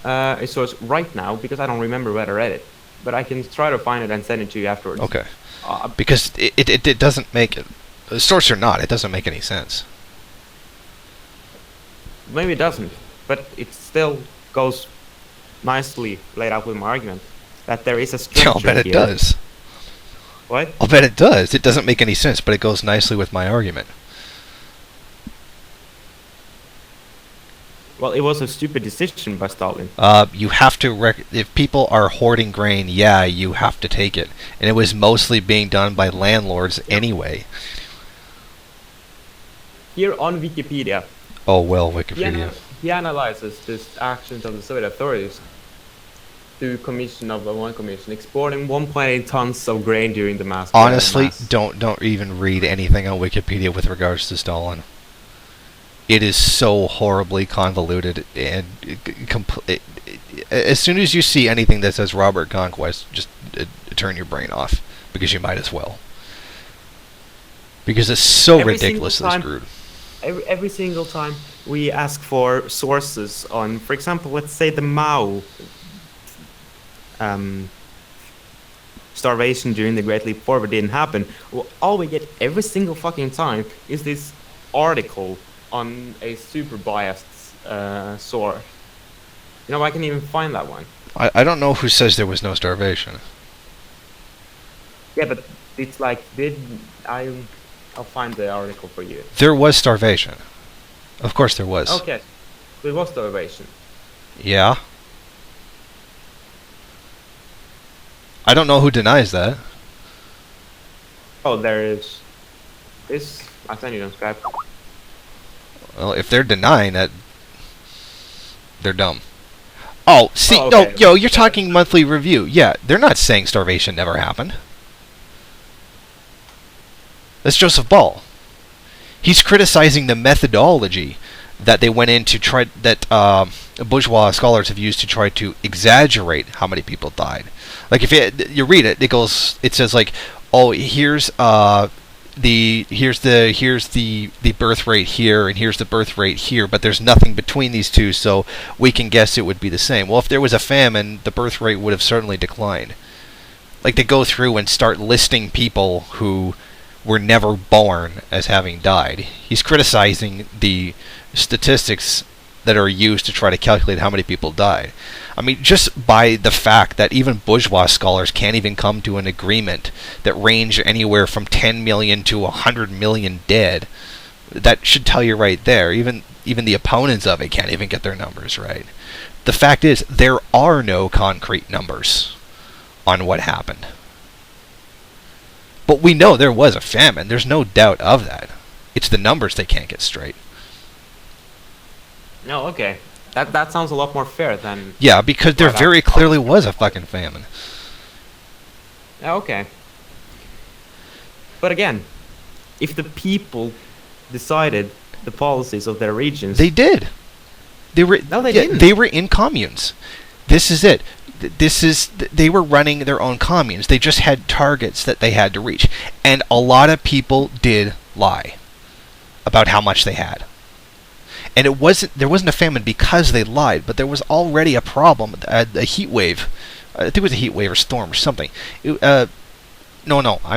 a source right now because I don't remember where I read it. But I can try to find it and send it to you afterwards. Okay. Because it doesn't make it, source or not, it doesn't make any sense. Maybe it doesn't, but it still goes nicely laid out with my argument that there is a structure I'll bet it here. does. What? I'll bet it does. It doesn't make any sense, but it goes nicely with my argument. Well, it was a stupid decision by Stalin. You have to if people are hoarding grain, yeah, you have to take it. And it was mostly being done by landlords anyway. Here on Wikipedia, Oh, well, Wikipedia. he analyzes the actions of the Soviet authorities through commission of one commission, exporting 1.8 tons of grain during the mass. Honestly, don't even read anything on Wikipedia with regards to Stalin. It is so horribly convoluted, and as soon as you see anything that says Robert Conquest, just turn your brain off, because you might as well. Because it's so ridiculously screwed. Every single time we ask for sources on, for example, let's say the Mao starvation during the Great Leap Forward didn't happen, well, all we get every single fucking time is this article on a super biased source. You know, I can even find that one. I don't know who says there was no starvation. Yeah, but it's like, I'll find the article for you. There was starvation. Of course there was. Okay, there was starvation. Yeah. I don't know who denies that. Oh, there is this. I sent you on Skype. Well, if they're denying that, they're dumb. Oh, see, Oh, okay. no, yo, you're talking monthly review. Yeah, they're not saying starvation never happened. That's Joseph Ball. He's criticizing the methodology that they went in to try, that bourgeois scholars have used to try to exaggerate how many people died. Like if you read it, it says like, oh, here's the birth rate here, and here's the birth rate here, but there's nothing between these two, so we can guess it would be the same. Well, if there was a famine, the birth rate would have certainly declined. Like they go through and start listing people who were never born as having died. He's criticizing the statistics that are used to try to calculate how many people died. I mean, just by the fact that even bourgeois scholars can't even come to an agreement that range anywhere from 10 million to 100 million dead, that should tell you right there. Even the opponents of it can't even get their numbers right. The fact is, there are no concrete numbers on what happened. But we know there was a famine. There's no doubt of that. It's the numbers they can't get straight. No, okay. That sounds a lot more fair than... Yeah, because there very clearly was a fucking famine. Okay. But again, if the people decided the policies of their regions... They did. No, they didn't. They were in communes. This is it. They were running their own communes. They just had targets that they had to reach. And a lot of people did lie about how much they had. And there wasn't a famine because they lied, but there was already a problem, a heat wave. I think it was a heat wave or storm or something. I'm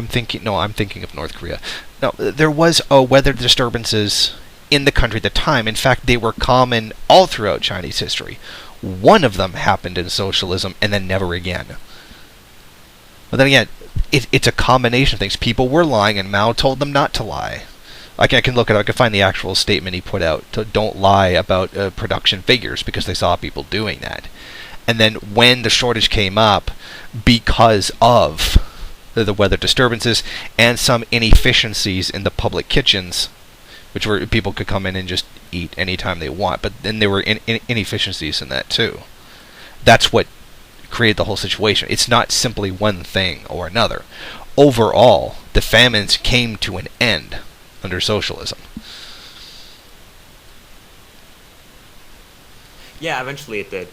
thinking of North Korea. No, there was weather disturbances in the country at the time. In fact, they were common all throughout Chinese history. One of them happened in socialism, and then never again. But then again, it's a combination of things. People were lying, and Mao told them not to lie. I can look it up. I can find the actual statement he put out. Don't lie about production figures, because they saw people doing that. And then when the shortage came up, because of the weather disturbances and some inefficiencies in the public kitchens, which were people could come in and just eat anytime they want, but then there were inefficiencies in that too. That's what created the whole situation. It's not simply one thing or another. overall, the famines came to an end under socialism. Yeah, eventually it did.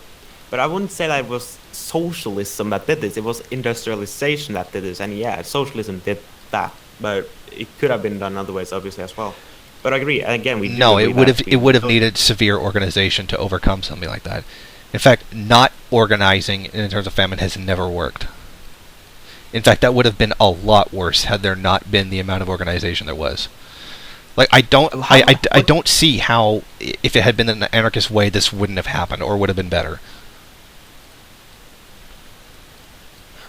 But I wouldn't say that it was socialism that did this. It was industrialization that did this. And yeah, socialism did that. But it could have been done other ways, obviously, as well. But I agree. And again, we do No, agree it would have needed severe organization to overcome something like that. In fact, not organizing in terms of famine has never worked. In fact, that would have been a lot worse had there not been the amount of organization there was. Like, I don't see how, if it had been an anarchist way, this wouldn't have happened or would have been better.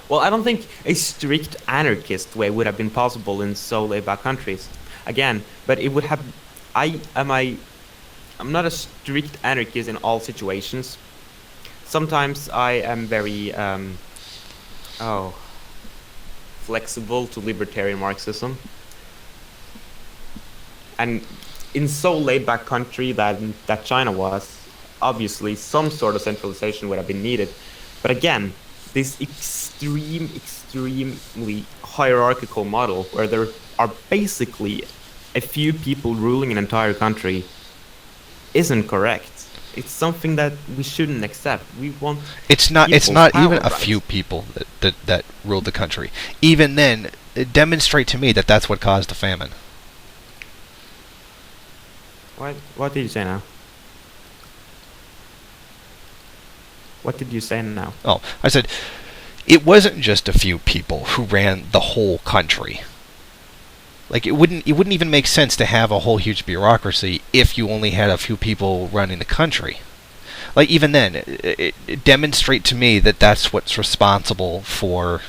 Well, I don't think a strict anarchist way would have been possible in so laid-back countries. Again, but it would have. I'm not a strict anarchist in all situations. Sometimes I am very flexible to libertarian Marxism, and in so laid-back country that China was, obviously some sort of centralization would have been needed. But again, this extremely hierarchical model where there are basically a few people ruling an entire country isn't correct. It's something that we shouldn't accept. We want. It's not even a rights. few people that ruled the country. Even then, demonstrate to me that that's what caused the famine. What did you say now? What did you say now? Oh, I said it wasn't just a few people who ran the whole country. Like, it wouldn't even make sense to have a whole huge bureaucracy if you only had a few people running the country. Like, even then, it demonstrate to me that that's what's responsible for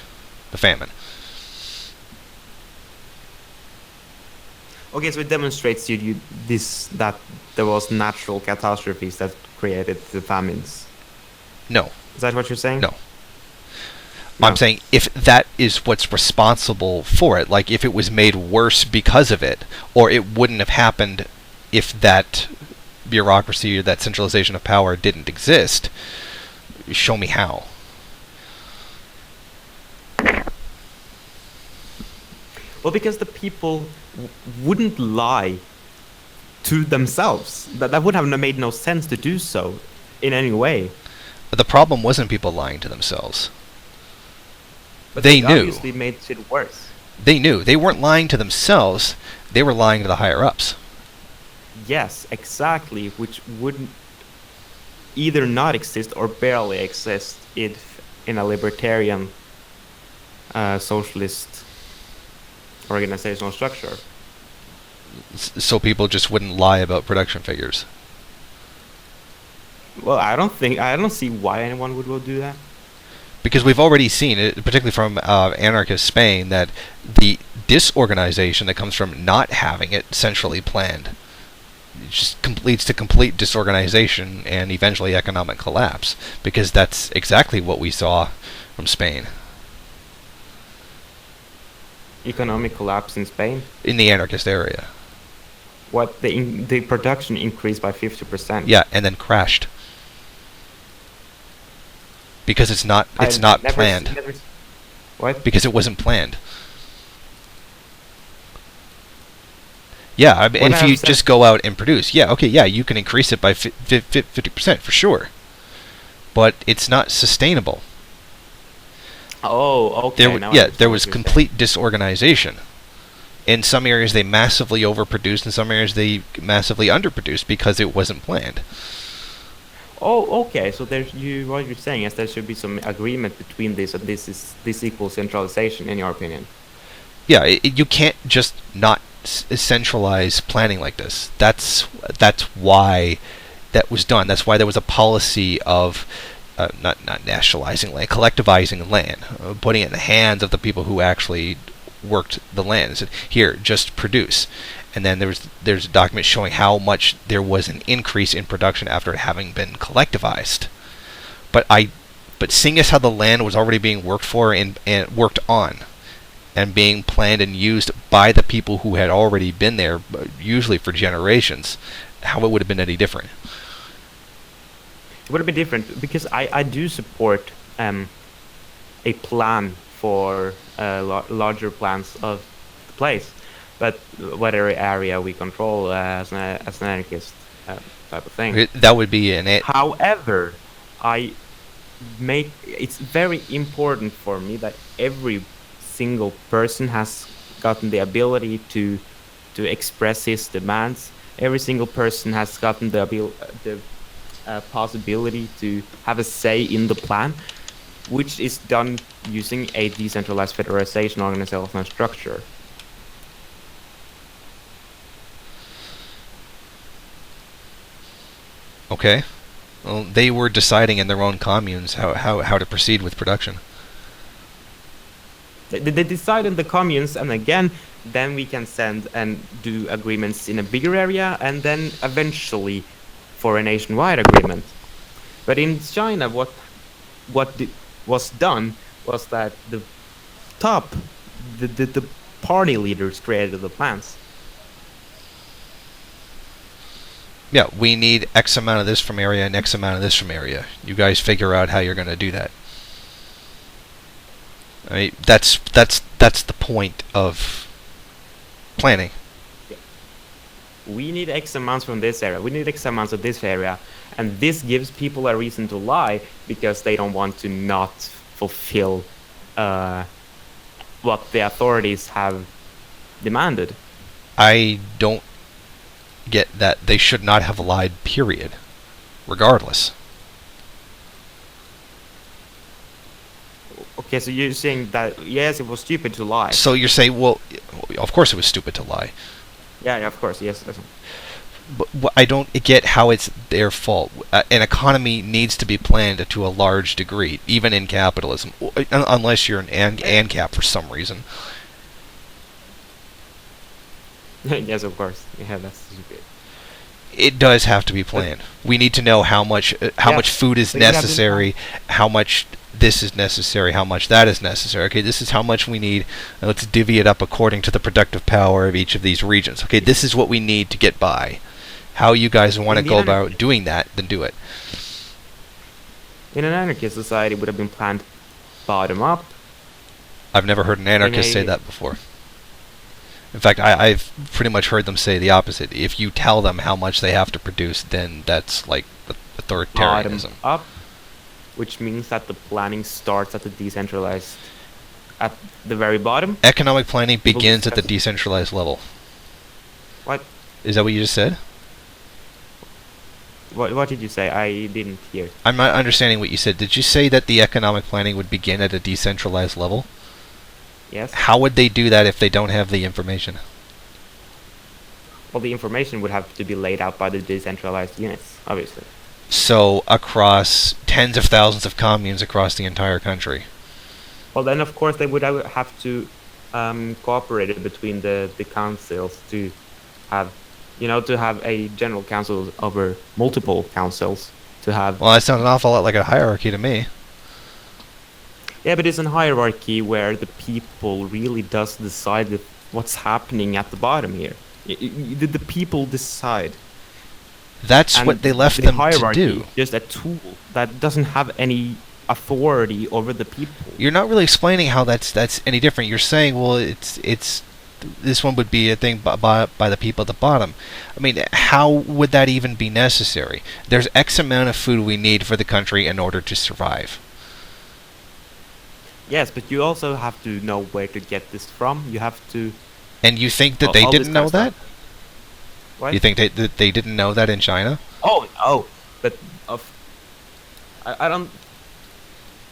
the famine. Okay, so it demonstrates to you that there was natural catastrophes that created the famines. No. Is that what you're saying? No. No. I'm saying if that is what's responsible for it, like if it was made worse because of it, or it wouldn't have happened if that bureaucracy or that centralization of power didn't exist, show me how. Well, because the people wouldn't lie to themselves. That would have made no sense to do so in any way. But the problem wasn't people lying to themselves. But They knew. Obviously made it worse. They knew. They weren't lying to themselves. They were lying to the higher-ups. Yes, exactly, which would either not exist or barely exist if in a libertarian socialist organizational structure. So people just wouldn't lie about production figures. Well, I don't see why anyone would go do that. Because we've already seen, particularly from Anarchist Spain, that the disorganization that comes from not having it centrally planned just leads to complete disorganization and eventually economic collapse. Because that's exactly what we saw from Spain. Economic collapse in Spain? In the anarchist area. What, the production increased by 50%? Yeah, and then crashed. Because it's not planned. What? Because it wasn't planned. Yeah, I mean, and if you just go out and produce, yeah, okay, yeah, you can increase it by 50% for sure. But it's not sustainable. Oh, okay. There was complete disorganization. In some areas they massively overproduced, in some areas they massively underproduced because it wasn't planned. Oh, okay. So what you're saying is there should be some agreement between this, and this equals centralization, in your opinion. Yeah, you can't just not centralize planning like this. That's why that was done. That's why there was a policy of not nationalizing land, collectivizing land, putting it in the hands of the people who actually worked the land. And said, here, just produce. And then there's a document showing how much there was an increase in production after it having been collectivized. But seeing as how the land was already being worked for and worked on, and being planned and used by the people who had already been there, usually for generations, how it would have been any different. It would have been different because I do support a plan for larger plans of the place, but whatever area we control as an anarchist type of thing. That would be However, I it's very important for me that every single person has gotten the ability to express his demands. Every single person has gotten the possibility to have a say in the plan, which is done using a decentralized federalization organizational structure. Okay. Well, they were deciding in their own communes how to proceed with production. They decide in the communes, and again, then we can send and do agreements in a bigger area, and then eventually for a nationwide agreement. But in China, what was done was that the top, the party leaders created the plans. Yeah, we need X amount of this from area and X amount of this from area. You guys figure out how you're going to do that. I mean, that's the point of planning. Yeah. We need X amounts from this area. We need X amounts of this area, and this gives people a reason to lie because they don't want to not fulfill what the authorities have demanded. I don't get that. They should not have lied, period. Regardless. Okay, so you're saying that, yes, it was stupid to lie. So you're saying, well, of course it was stupid to lie. Yeah, of course, yes. But I don't get how it's their fault. An economy needs to be planned to a large degree, even in capitalism, unless you're an ANCAP for some reason. Yes, of course. Yeah, that's stupid. It does have to be planned. We need to know how much food is necessary, how much this is necessary, how much that is necessary. Okay, this is how much we need. And let's divvy it up according to the productive power of each of these regions. Okay, this is what we need to get by. How you guys want to go about doing that, then do it. In an anarchist society, it would have been planned bottom up. I've never heard an anarchist say that before. In fact, I've pretty much heard them say the opposite. If you tell them how much they have to produce, then that's like authoritarianism. Bottom up, which means that the planning starts at the decentralized, at the very bottom. Economic planning begins at the decentralized level. What? Is that what you just said? What did you say? I didn't hear. I'm not understanding what you said. Did you say that the economic planning would begin at a decentralized level? Yes. How would they do that if they don't have the information? Well, the information would have to be laid out by the decentralized units, obviously. So, across tens of thousands of communes across the entire country. Well, then, of course, they would have to cooperate between the councils to have, to have a general council over multiple councils to have... Well, that sounds an awful lot like a hierarchy to me. Yeah, but it's a hierarchy where the people really does decide what's happening at the bottom here. The people decide. That's what they left them to do. Just a tool that doesn't have any authority over the people. You're not really explaining how that's any different. You're saying, well, it's this one would be a thing by the people at the bottom. I mean, how would that even be necessary? There's X amount of food we need for the country in order to survive. Yes, but you also have to know where to get this from. You have to... And you think that they didn't know that? What? You think that they didn't know that in China? Oh, but I don't...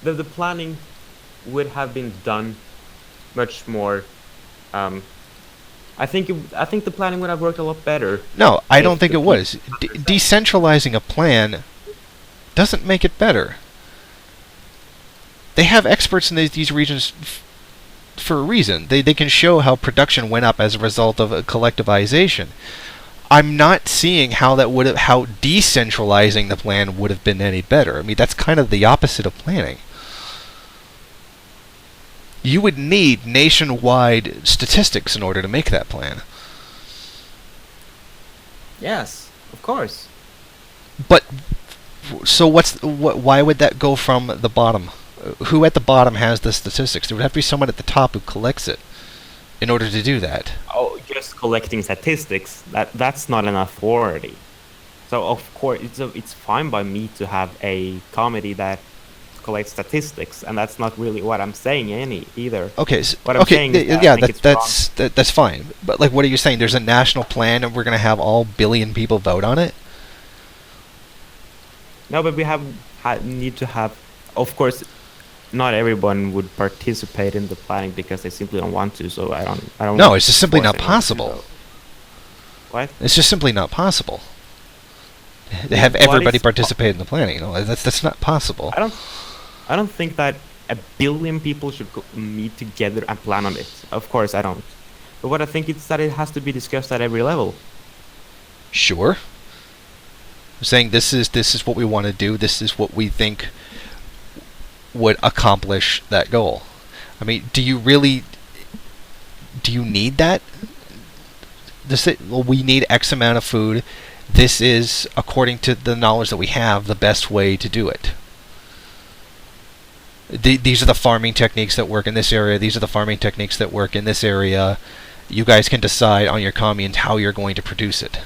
The planning would have been done much more... I think the planning would have worked a lot better. No, I don't think it was. Decentralizing a plan doesn't make it better. They have experts in these regions for a reason. They can show how production went up as a result of collectivization. I'm not seeing how decentralizing the plan would have been any better. I mean, that's kind of the opposite of planning. You would need nationwide statistics in order to make that plan. Yes, of course. But so why would that go from the bottom? who at the bottom has the statistics? There would have to be someone at the top who collects it in order to do that. Oh, just collecting statistics, that's not an authority. So of course it's fine by me to have a committee that collects statistics, and that's not really what I'm saying either. Okay, What I'm saying is that I think it's wrong. that's fine. But like, what are you saying? There's a national plan, and we're going to have all billion people vote on it? No, but we need to have. Of course, not everyone would participate in the planning because they simply don't want to. So I don't. No, it's just simply not force anyone to do possible. so. What? It's just simply not possible. They have What everybody is participate in the planning. No, that's not possible. I don't think that a billion people should meet together and plan on it. Of course, I don't. But what I think is that it has to be discussed at every level. Sure. I'm saying this is what we want to do. This is what we think would accomplish that goal. I mean, do you need that? Well, we need X amount of food. This is, according to the knowledge that we have, the best way to do it. These are the farming techniques that work in this area. These are the farming techniques that work in this area. You guys can decide on your communes how you're going to produce it.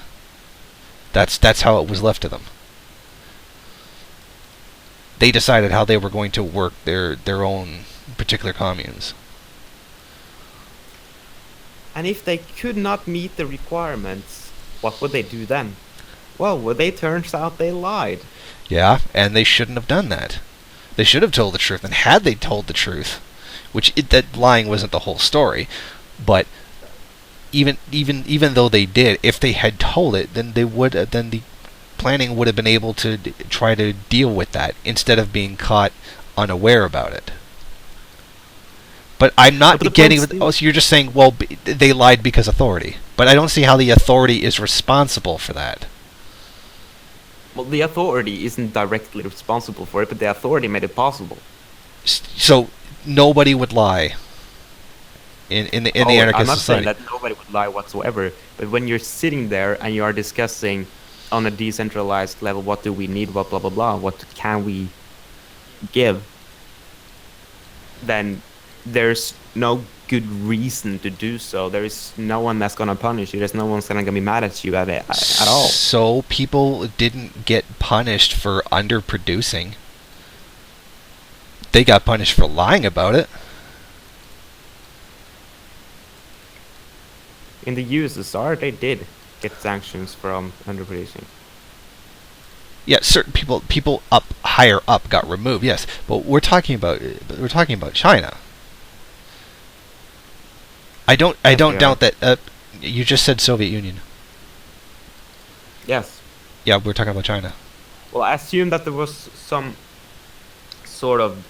That's how it was left to them. They decided how they were going to work their own particular communes. And if they could not meet the requirements, what would they do then? Well, turns out they lied. Yeah, and they shouldn't have done that. They should have told the truth, and had they told the truth, that lying wasn't the whole story, but even though they did, if they had told it, then the planning would have been able to try to deal with that instead of being caught unaware about it. But I'm not getting. Oh, so you're just saying, well, they lied because authority. But I don't see how the authority is responsible for that. Well, the authority isn't directly responsible for it, but the authority made it possible. So nobody would lie in the anarchist I'm not society. saying that nobody would lie whatsoever, but when you're sitting there and you are discussing on a decentralized level, what do we need, what blah blah blah, what can we give, then there's no good reason to do so. There is no one that's gonna punish you. There's no one's gonna be mad at you at all. So people didn't get punished for underproducing. They got punished for lying about it. In the USSR, they did get sanctions from underproducing. Yeah, certain people higher up got removed. Yes, but we're talking about China. I don't doubt that. You just said Soviet Union. Yes. Yeah, we're talking about China. Well, I assume that there was some sort of,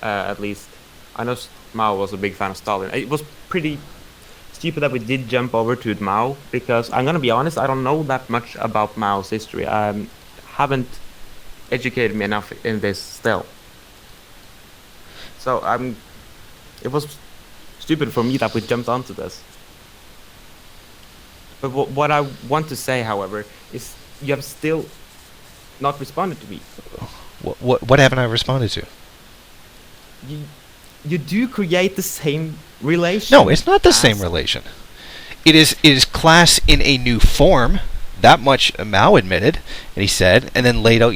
at least, I know Mao was a big fan of Stalin. It was pretty stupid that we did jump over to Mao, because I'm gonna be honest, I don't know that much about Mao's history. I haven't educated me enough in this still. So it was stupid for me that we jumped onto this. But what I want to say, however, is you have still not responded to me. What haven't I responded to? You do create the same relation. No, it's not the same relation. It is class in a new form. That much Mao admitted, and he said, and then laid out,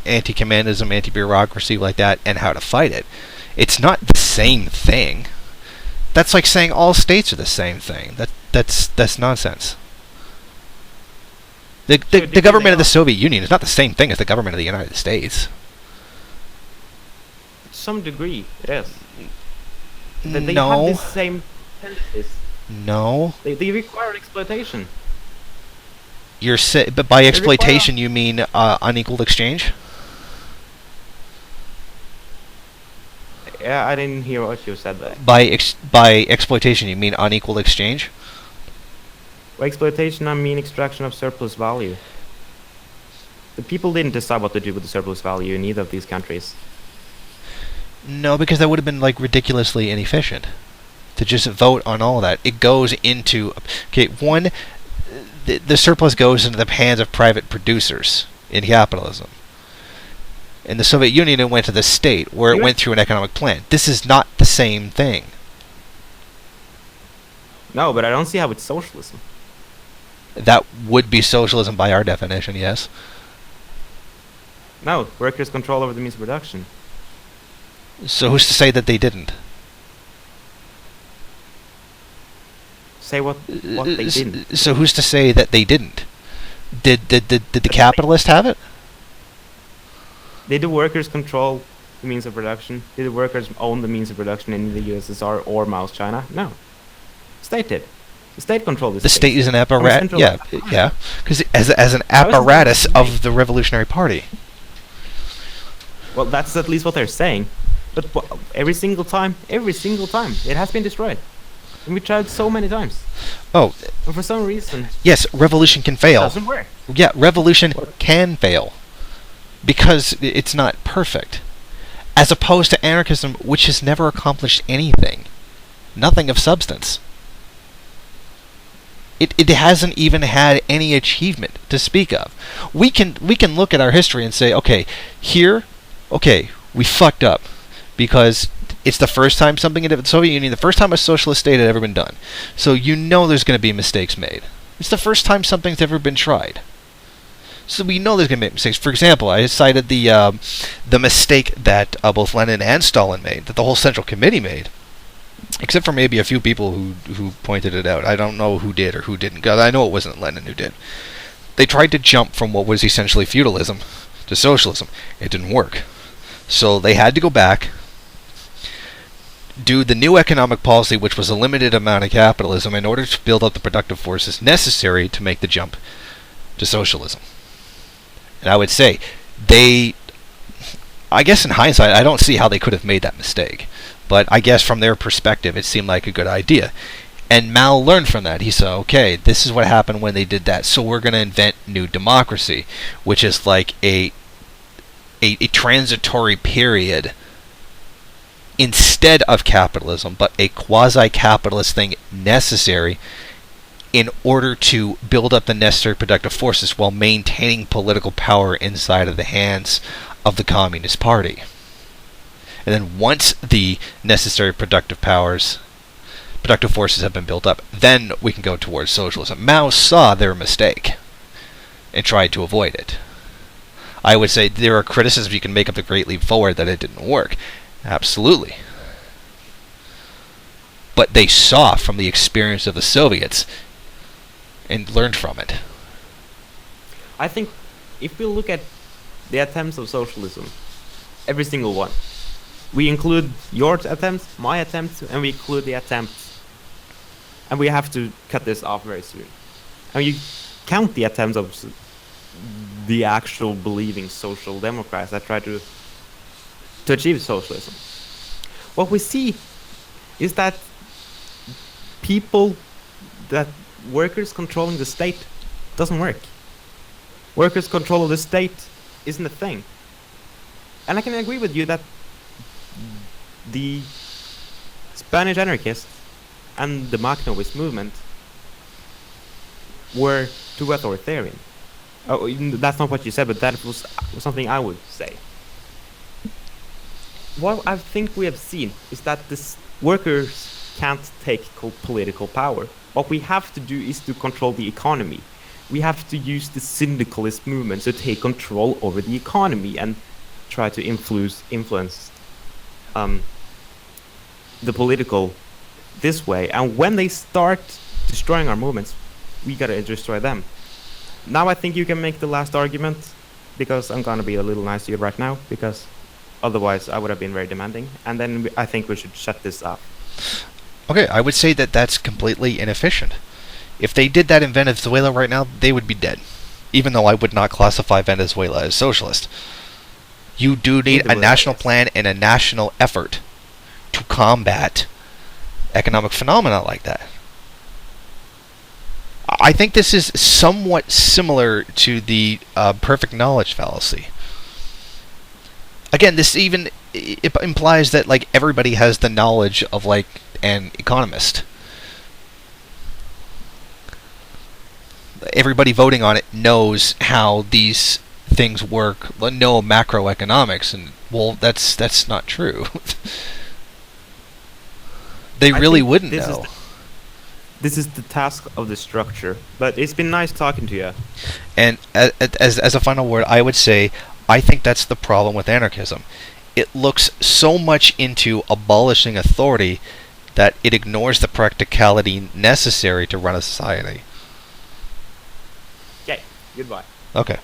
anti-commandism, anti-bureaucracy, like that, and how to fight it. It's not the same thing. That's like saying all states are the same thing. That's nonsense. The government of the Soviet Union is not the same thing as the government of the United States. To some degree, it is. They No. have the same tendencies. No. They require exploitation. But by exploitation you mean unequal exchange? Yeah, I didn't hear what you said there. By exploitation you mean unequal exchange? By exploitation, I mean extraction of surplus value. The people didn't decide what to do with the surplus value in either of these countries. No, because that would have been ridiculously inefficient to just vote on all of that. It goes into the surplus goes into the hands of private producers in capitalism. In the Soviet Union, it went to the state, where it went through an economic plan. This is not the same thing. No, but I don't see how it's socialism. That would be socialism by our definition, yes. No, workers' control over the means of production. So who's to say that they didn't? Say what they didn't. So who's to say that they didn't? Did the capitalists have it? Did the workers control the means of production? Did the workers own the means of production in the USSR or Mao's China? No. State did. The state controlled the state is an apparatus. Yeah. Because as an apparatus of the Revolutionary Party. Well, that's at least what they're saying. But every single time, it has been destroyed. And we tried so many times. Oh. And for some reason... Yes, revolution can fail. It doesn't work. Yeah, revolution can fail. Because it's not perfect. As opposed to anarchism, which has never accomplished anything. Nothing of substance. It hasn't even had any achievement to speak of. We can look at our history and say, okay, we fucked up. Because it's the first time something in the Soviet Union, the first time a socialist state had ever been done. So you know there's going to be mistakes made. It's the first time something's ever been tried. So we know there's going to be mistakes. For example, I cited the mistake that both Lenin and Stalin made, that the whole Central Committee made. Except for maybe a few people who pointed it out. I don't know who did or who didn't, because I know it wasn't Lenin who did. They tried to jump from what was essentially feudalism to socialism. It didn't work. So they had to go back, do the new economic policy, which was a limited amount of capitalism, in order to build up the productive forces necessary to make the jump to socialism. And I would say, I guess in hindsight, I don't see how they could have made that mistake. But I guess from their perspective, it seemed like a good idea. And Mao learned from that. He said, okay, this is what happened when they did that, so we're going to invent new democracy, which is like a transitory period instead of capitalism, but a quasi-capitalist thing necessary in order to build up the necessary productive forces while maintaining political power inside of the hands of the Communist Party. And then once the necessary productive forces have been built up, then we can go towards socialism. Mao saw their mistake and tried to avoid it. I would say there are criticisms you can make of the Great Leap Forward that it didn't work. Absolutely. But they saw from the experience of the Soviets and learned from it. I think if we look at the attempts of socialism, every single one, we include your attempts, my attempts, and we include the attempts. And we have to cut this off very soon. And you count the attempts of the actual believing social democrats that try to achieve socialism. What we see is that workers controlling the state doesn't work. Workers' control of the state isn't a thing. And I can agree with you that the Spanish anarchists and the Makhnovist movement were too authoritarian. Oh, that's not what you said, but that was something I would say. What I think we have seen is that the workers can't take political power. What we have to do is to control the economy. We have to use the syndicalist movement to take control over the economy and try to influence the political this way. And when they start destroying our movements, we gotta destroy them. Now I think you can make the last argument, because I'm gonna be a little nice to you right now, because otherwise I would have been very demanding. And then I think we should shut this up. Okay, I would say that that's completely inefficient. If they did that in Venezuela right now, they would be dead. Even though I would not classify Venezuela as socialist. You do need a national plan and a national effort to combat economic phenomena like that. I think this is somewhat similar to the perfect knowledge fallacy. Again, this even it implies that like everybody has the knowledge of like an economist. Everybody voting on it knows how these things work, know macroeconomics, and well, that's not true. They I really think wouldn't this is know. this is the task of the structure. But it's been nice talking to you. And as a final word, I would say I think that's the problem with anarchism. It looks so much into abolishing authority that it ignores the practicality necessary to run a society. Okay, goodbye. Okay.